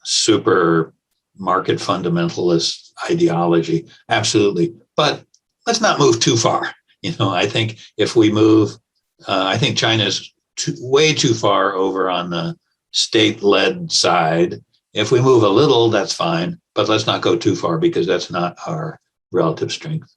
super market fundamentalist ideology? Absolutely. But let's not move too far. I think if we move, I think China's way too far over on the state-led side. If we move a little, that's fine, but let's not go too far because that's not our relative strength.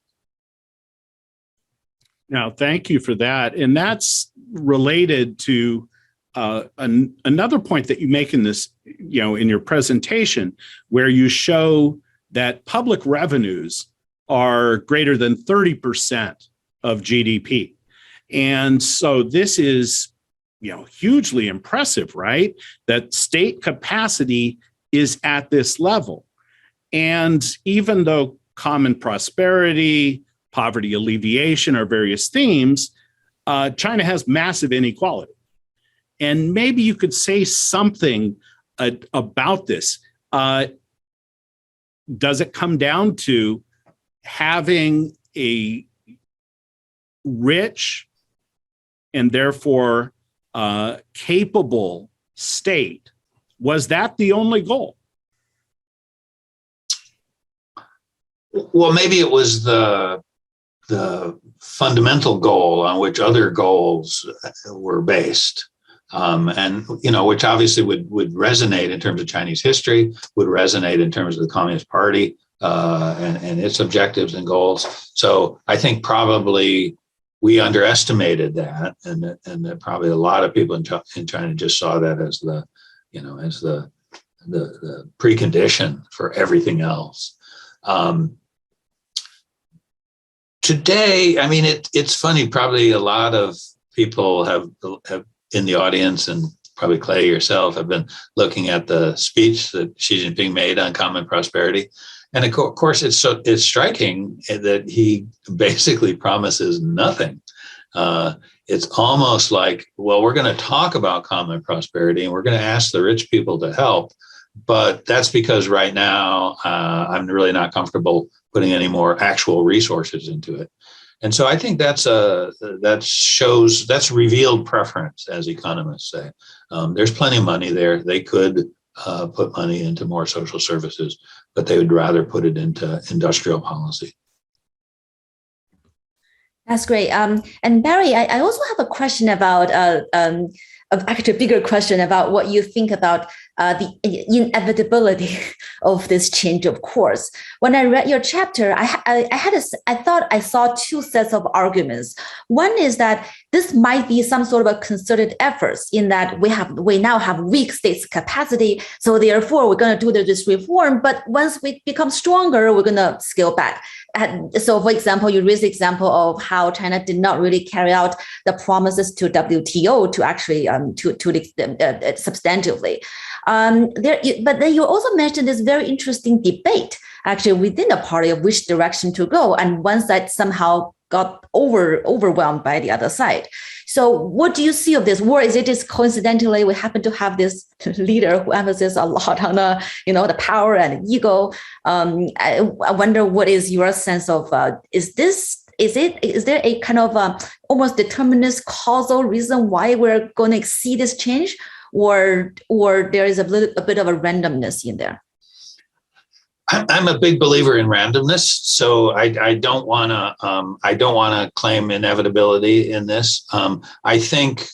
Now, thank you for that. And that's related to another point that you make in this, in your presentation, where you show that public revenues are greater than 30% of GDP. And so this is, hugely impressive, right? That state capacity is at this level. And even though common prosperity, poverty alleviation are various themes, China has massive inequality. And maybe you could say something about this. Does it come down to having a rich and therefore capable state? Was that the only goal? Well, maybe it was the fundamental goal on which other goals were based. And, which obviously would resonate in terms of Chinese history, would resonate in terms of the Communist Party and its objectives and goals. So I think probably we underestimated that, and that probably a lot of people in China just saw that as the precondition for everything else. Today, I mean, it's funny. Probably a lot of people have in the audience, and probably Clay yourself, have been looking at the speech that Xi Jinping made on common prosperity. And of course, it's striking that he basically promises nothing. It's almost like, well, we're going to talk about common prosperity and we're going to ask the rich people to help. But that's because right now, I'm really not comfortable putting any more actual resources into it. And so I think that's revealed preference, as economists say. There's plenty of money there. They could put money into more social services, but they would rather put it into industrial policy. That's great. And Barry, I also have a question about, actually a bigger question about what you think about the inevitability of this change of course. When I read your chapter, I thought I saw two sets of arguments. One is that this might be some sort of a concerted efforts in that we now have weak states capacity, so therefore we're going to do this reform. But once we become stronger, we're going to scale back. And so, for example, you raised the example of how China did not really carry out the promises to WTO to actually substantively. But then you also mentioned this very interesting debate actually within the party of which direction to go, and one side somehow got overwhelmed by the other side. So what do you see of this? Or is it just coincidentally we happen to have this leader who emphasizes a lot on the power and ego? I wonder what is your sense of is there a kind of almost determinist causal reason why we're going to see this change, or there is a bit of a randomness in there? I'm a big believer in randomness, so I don't want to claim inevitability in this. I think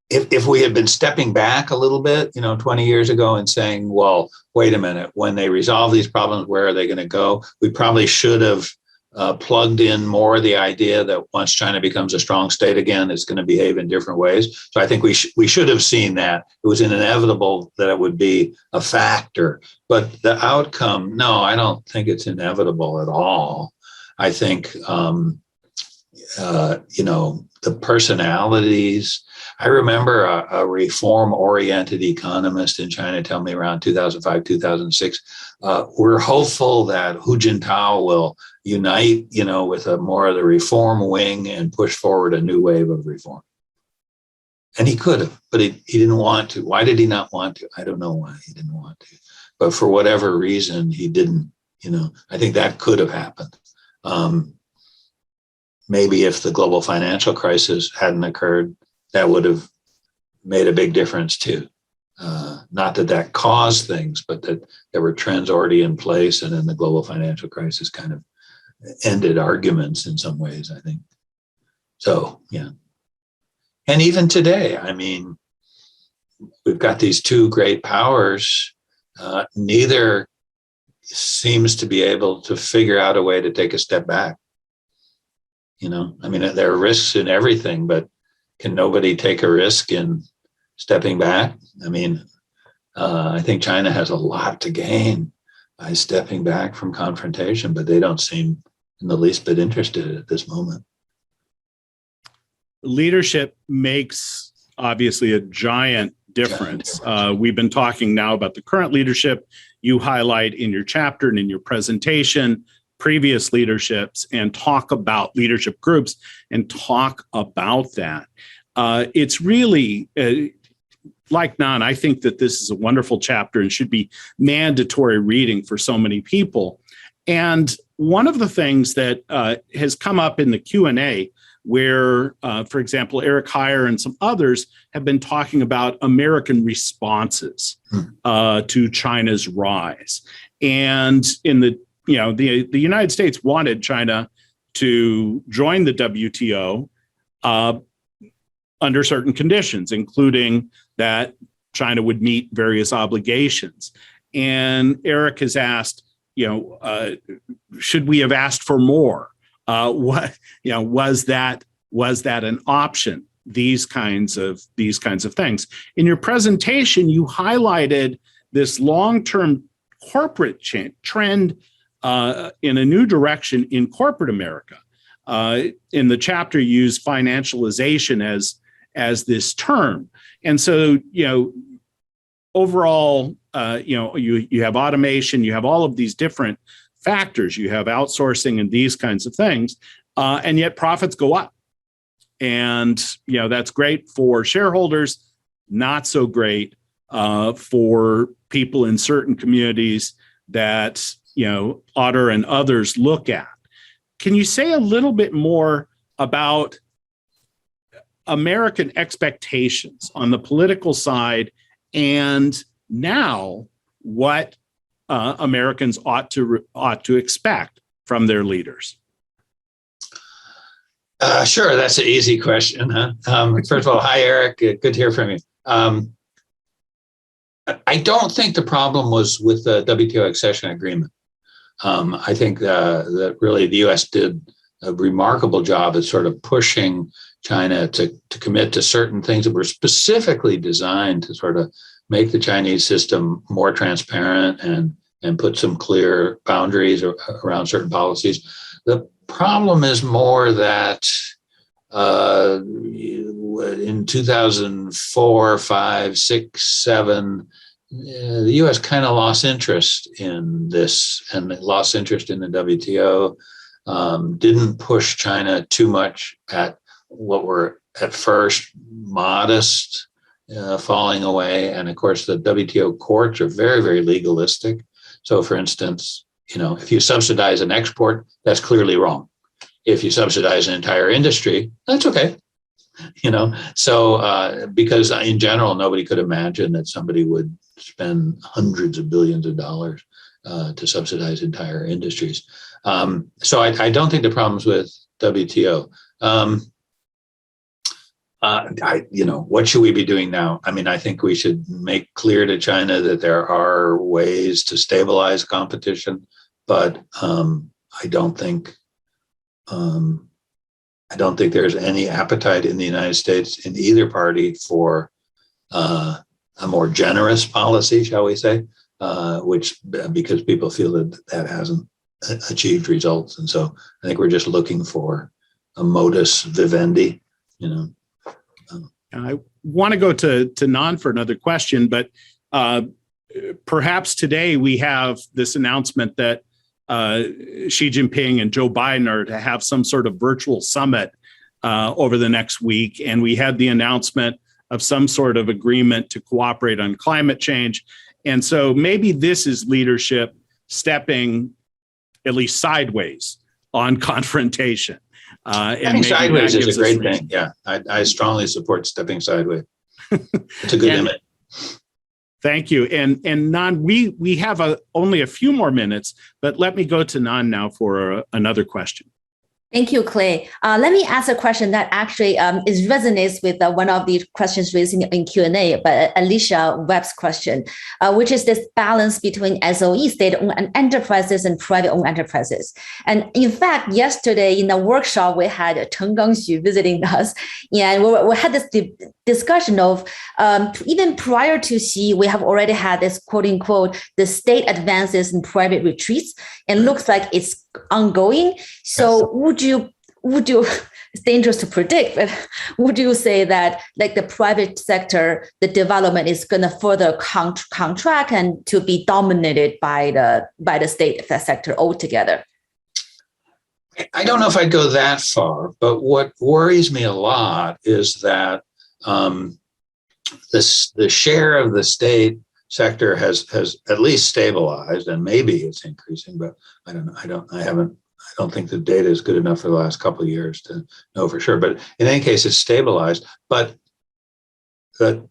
if we had been stepping back a little bit, 20 years ago and saying, well, wait a minute, when they resolve these problems, where are they going to go? We probably should have plugged in more the idea that once China becomes a strong state again, it's going to behave in different ways. So I think we should have seen that. It was inevitable that it would be a factor. But the outcome, no, I don't think it's inevitable at all. I think the personalities. I remember a reform-oriented economist in China tell me around 2005, 2006, we're hopeful that Hu Jintao will unite, with a more of the reform wing and push forward a new wave of reform. And he could have, but he didn't want to. Why did he not want to? I don't know why he didn't want to. But for whatever reason, he didn't. I think that could have happened. Maybe if the global financial crisis hadn't occurred, that would have made a big difference too. Not that caused things, but that there were trends already in place, and then the global financial crisis kind of ended arguments in some ways, I think. So, yeah. And even today, I mean, we've got these two great powers. Neither seems to be able to figure out a way to take a step back. I mean, there are risks in everything, but can nobody take a risk in stepping back? I mean, I think China has a lot to gain by stepping back from confrontation, but they don't seem in the least bit interested at this moment. Leadership makes obviously a giant difference. We've been talking now about the current leadership. You highlight in your chapter and in your presentation previous leaderships and talk about leadership groups and talk about that. It's really, like none, I think that this is a wonderful chapter and should be mandatory reading for so many people. And one of the things that has come up in the Q&A where, for example, Eric Heyer and some others have been talking about American responses to China's rise. And in the United States wanted China to join the WTO under certain conditions, including that China would meet various obligations. And Eric has asked, should we have asked for more? Was that an option? These kinds of things. In your presentation, you highlighted this long-term corporate trend in a new direction in corporate America. In the chapter, you use financialization as this term, and so overall, you have automation, you have all of these different factors, you have outsourcing and these kinds of things, and yet profits go up, and that's great for shareholders, not so great for people in certain communities that Otter and others look at. Can you say a little bit more about American expectations on the political side and now what Americans ought to expect from their leaders? Sure, that's an easy question. First of all, hi, Eric. Good to hear from you. I don't think the problem was with the WTO accession agreement. I think that really the U.S. did a remarkable job at sort of pushing China to commit to certain things that were specifically designed to sort of make the Chinese system more transparent and put some clear boundaries around certain policies. The problem is more that in 2004, 5, 6, 7, the U.S. kind of lost interest in this and lost interest in the WTO, didn't push China too much at what were at first modest falling away. And of course, the WTO courts are very, very legalistic. So for instance, if you subsidize an export, that's clearly wrong. If you subsidize an entire industry, that's okay. So because in general, nobody could imagine that somebody would spend hundreds of billions of dollars to subsidize entire industries. So I don't think the problem's with WTO. What should we be doing now? I mean, I think we should make clear to China that there are ways to stabilize competition, but I don't think there's any appetite in the United States in either party for a more generous policy, shall we say, because people feel that hasn't achieved results. And so I think we're just looking for a modus vivendi, I want to go to Nan for another question, but perhaps today we have this announcement that Xi Jinping and Joe Biden are to have some sort of virtual summit over the next week. And we had the announcement of some sort of agreement to cooperate on climate change. And so maybe this is leadership stepping at least sideways on confrontation. Stepping sideways is a great thing. Yeah, I strongly support stepping sideways. It's a good image. Thank you. And Nan, we have only a few more minutes, but let me go to Nan now for another question. Thank you, Clay. Let me ask a question that actually resonates with one of the questions raised in Q&A, but Alicia Webb's question, which is this balance between SOE, state-owned enterprises, and private-owned enterprises. And in fact, yesterday in the workshop, we had Chen Gangxu visiting us, and we had this discussion of even prior to Xi, we have already had this quote-unquote, the state advances in private retreats, and looks like it's ongoing. So would you it's dangerous to predict, but would you say that like the private sector, the development is going to further contract and to be dominated by the state sector altogether? I don't know if I'd go that far, but what worries me a lot is that the share of the state sector has at least stabilized, and maybe it's increasing, but I don't know. I don't think the data is good enough for the last couple of years to know for sure. But in any case, it's stabilized. But the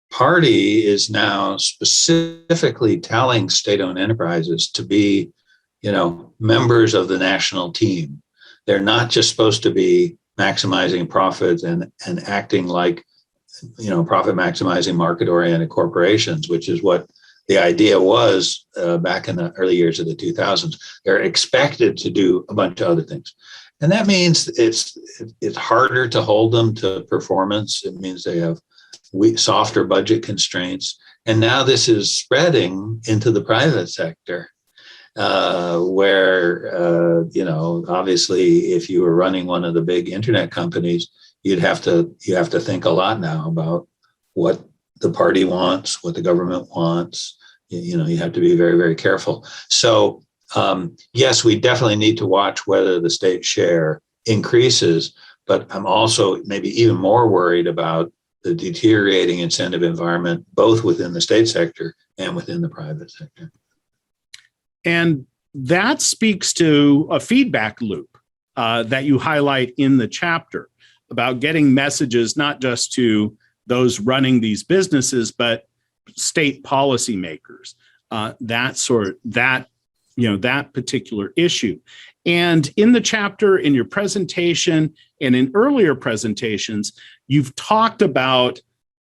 party is now specifically telling state-owned enterprises to be, members of the national team. They're not just supposed to be maximizing profits and acting like, profit maximizing market-oriented corporations, which is what the idea was back in the early years of the 2000s. They're expected to do a bunch of other things. And that means it's harder to hold them to performance. It means they have softer budget constraints. And now this is spreading into the private sector, where, obviously, if you were running one of the big internet companies, you have to think a lot now about what the party wants, what the government wants. You have to be very, very careful. So yes, we definitely need to watch whether the state share increases, but I'm also maybe even more worried about the deteriorating incentive environment, both within the state sector and within the private sector. And that speaks to a feedback loop that you highlight in the chapter about getting messages, not just to those running these businesses, but state policymakers, that particular issue. And in the chapter, in your presentation, and in earlier presentations, you've talked about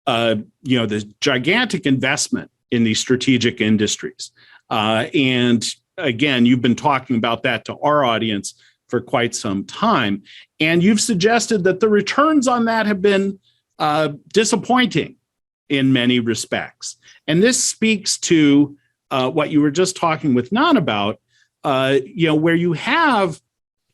the gigantic investment in these strategic industries. And again, you've been talking about that to our audience for quite some time. And you've suggested that the returns on that have been disappointing in many respects. And this speaks to what you were just talking with Nan about, where you have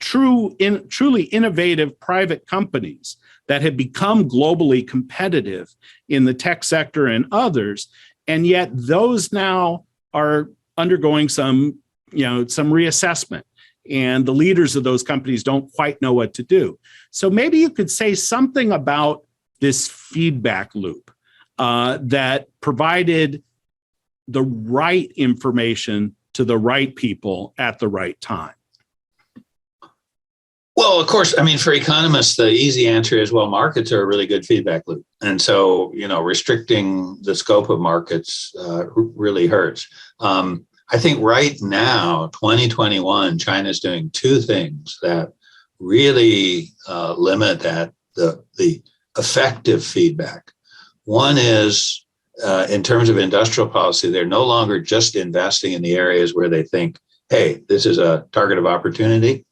truly innovative private companies that have become globally competitive in the tech sector and others, and yet those now are undergoing some reassessment, and the leaders of those companies don't quite know what to do. So maybe you could say something about this feedback loop that provided the right information to the right people at the right time. Well, of course, for economists, the easy answer is, well, markets are a really good feedback loop. And so, restricting the scope of markets really hurts. I think right now, 2021, China's doing two things that really limit the effective feedback. One is, in terms of industrial policy, they're no longer just investing in the areas where they think, hey, this is a target of opportunity.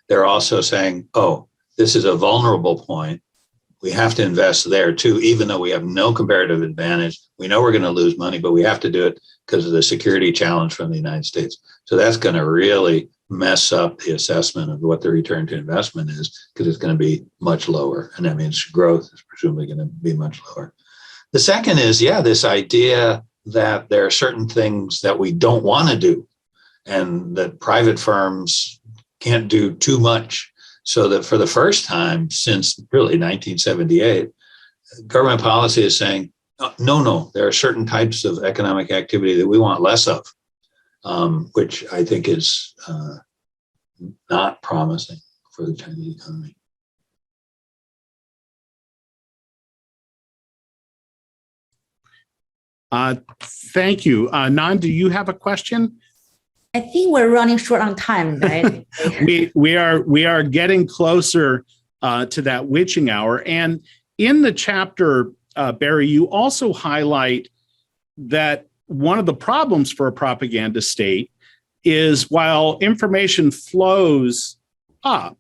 They're also saying, oh, this is a vulnerable point. We have to invest there too, even though we have no comparative advantage. We know we're going to lose money, but we have to do it because of the security challenge from the United States. So that's going to really mess up the assessment of what the return to investment is, because it's going to be much lower. And that means growth is presumably going to be much lower. The second is, this idea that there are certain things that we don't want to do, and that private firms can't do too much. So that for the first time since really 1978, government policy is saying, no, there are certain types of economic activity that we want less of, which I think is not promising for the Chinese economy. Thank you. Nan, do you have a question? I think we're running short on time, right? we are getting closer to that witching hour. And in the chapter, Barry, you also highlight that one of the problems for a propaganda state is while information flows up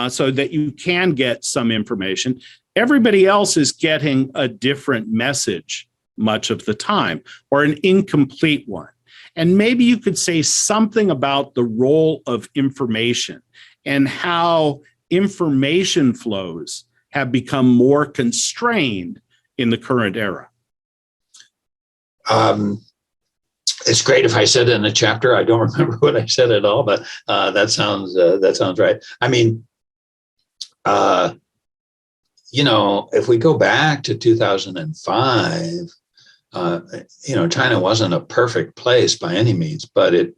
so that you can get some information, everybody else is getting a different message much of the time, or an incomplete one. And maybe you could say something about the role of information and how information flows have become more constrained in the current era. It's great if I said it in a chapter. I don't remember what I said at all, but that sounds right. I mean, if we go back to 2005, China wasn't a perfect place by any means, but it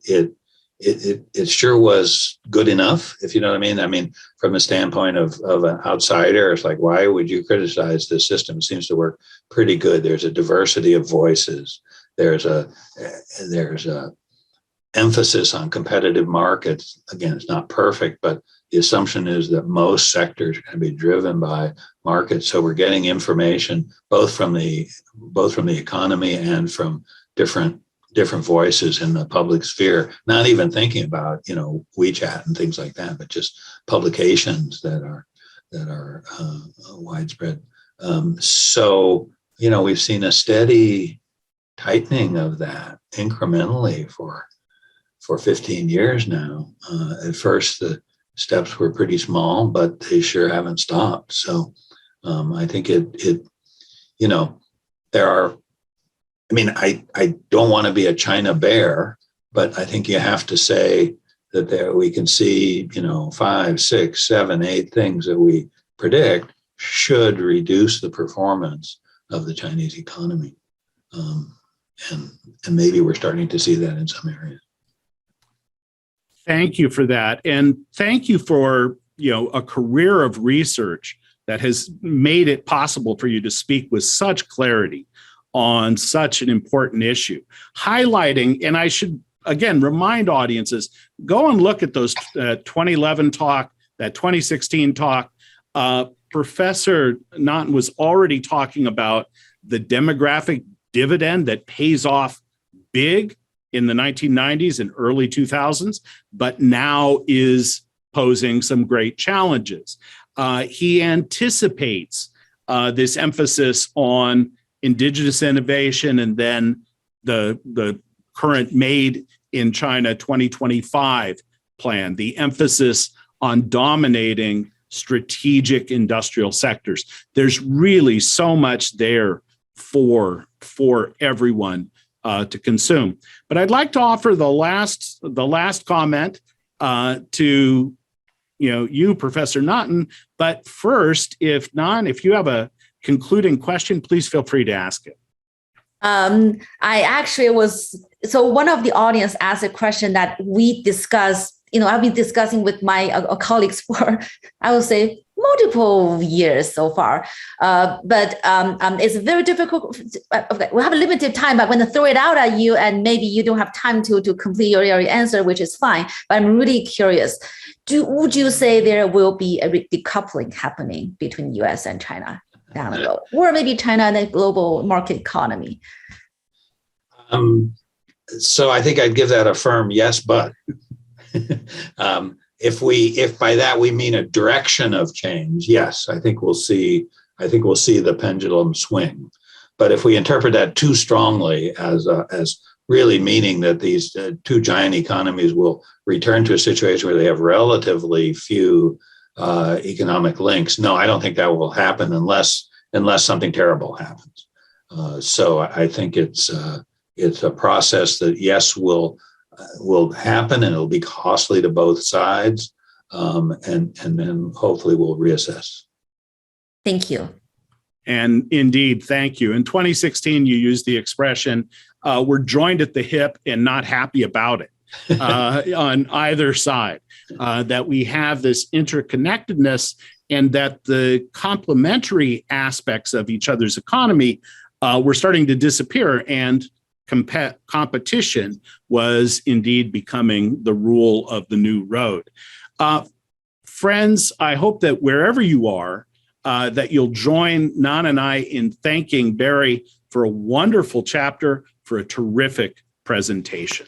sure was good enough, if you know what I mean. I mean, from the standpoint of an outsider, it's like, why would you criticize this system? It seems to work pretty good. There's a diversity of voices. There's a emphasis on competitive markets. Again, it's not perfect, but the assumption is that most sectors are going to be driven by markets. So we're getting information both from the economy and from different voices in the public sphere. Not even thinking about WeChat and things like that, but just publications that are widespread. So we've seen a steady tightening of that incrementally for 15 years now. At first, the steps were pretty small, but they sure haven't stopped. So I think there are, I don't want to be a China bear, but I think you have to say that we can see, 5, 6, 7, 8 things that we predict should reduce the performance of the Chinese economy. And maybe we're starting to see that in some areas. Thank you for that. And thank you for, a career of research that has made it possible for you to speak with such clarity on such an important issue, highlighting, and I should, again, remind audiences, go and look at those 2011 talk, that 2016 talk. Professor Naughton was already talking about the demographic dividend that pays off big in the 1990s and early 2000s, but now is posing some great challenges. He anticipates this emphasis on indigenous innovation and then the current Made in China 2025 plan, the emphasis on dominating strategic industrial sectors. There's really so much there for everyone to consume. But I'd like to offer the last comment to you, Professor Naughton. But first, if you have a concluding question, please feel free to ask it. I actually one of the audience asked a question that we discussed, I've been discussing with my colleagues for, I would say, multiple years so far. But it's very difficult. We have a limited time, but I'm going to throw it out at you, and maybe you don't have time to complete your answer, which is fine. But I'm really curious. Would you say there will be a decoupling happening between US and China down the road, or maybe China and the global market economy? So I think I'd give that a firm yes, but if by that we mean a direction of change, yes, I think we'll see the pendulum swing. But if we interpret that too strongly as really meaning that these two giant economies will return to a situation where they have relatively few economic links. No, I don't think that will happen unless something terrible happens. So I think it's a process that, yes, will happen, and it'll be costly to both sides, and then hopefully we'll reassess. Thank you. And indeed, thank you. In 2016, you used the expression, we're joined at the hip and not happy about it on either side, that we have this interconnectedness and that the complementary aspects of each other's economy were starting to disappear, and competition was indeed becoming the rule of the new road. Friends, I hope that wherever you are, that you'll join Nan and I in thanking Barry for a wonderful chapter, for a terrific presentation.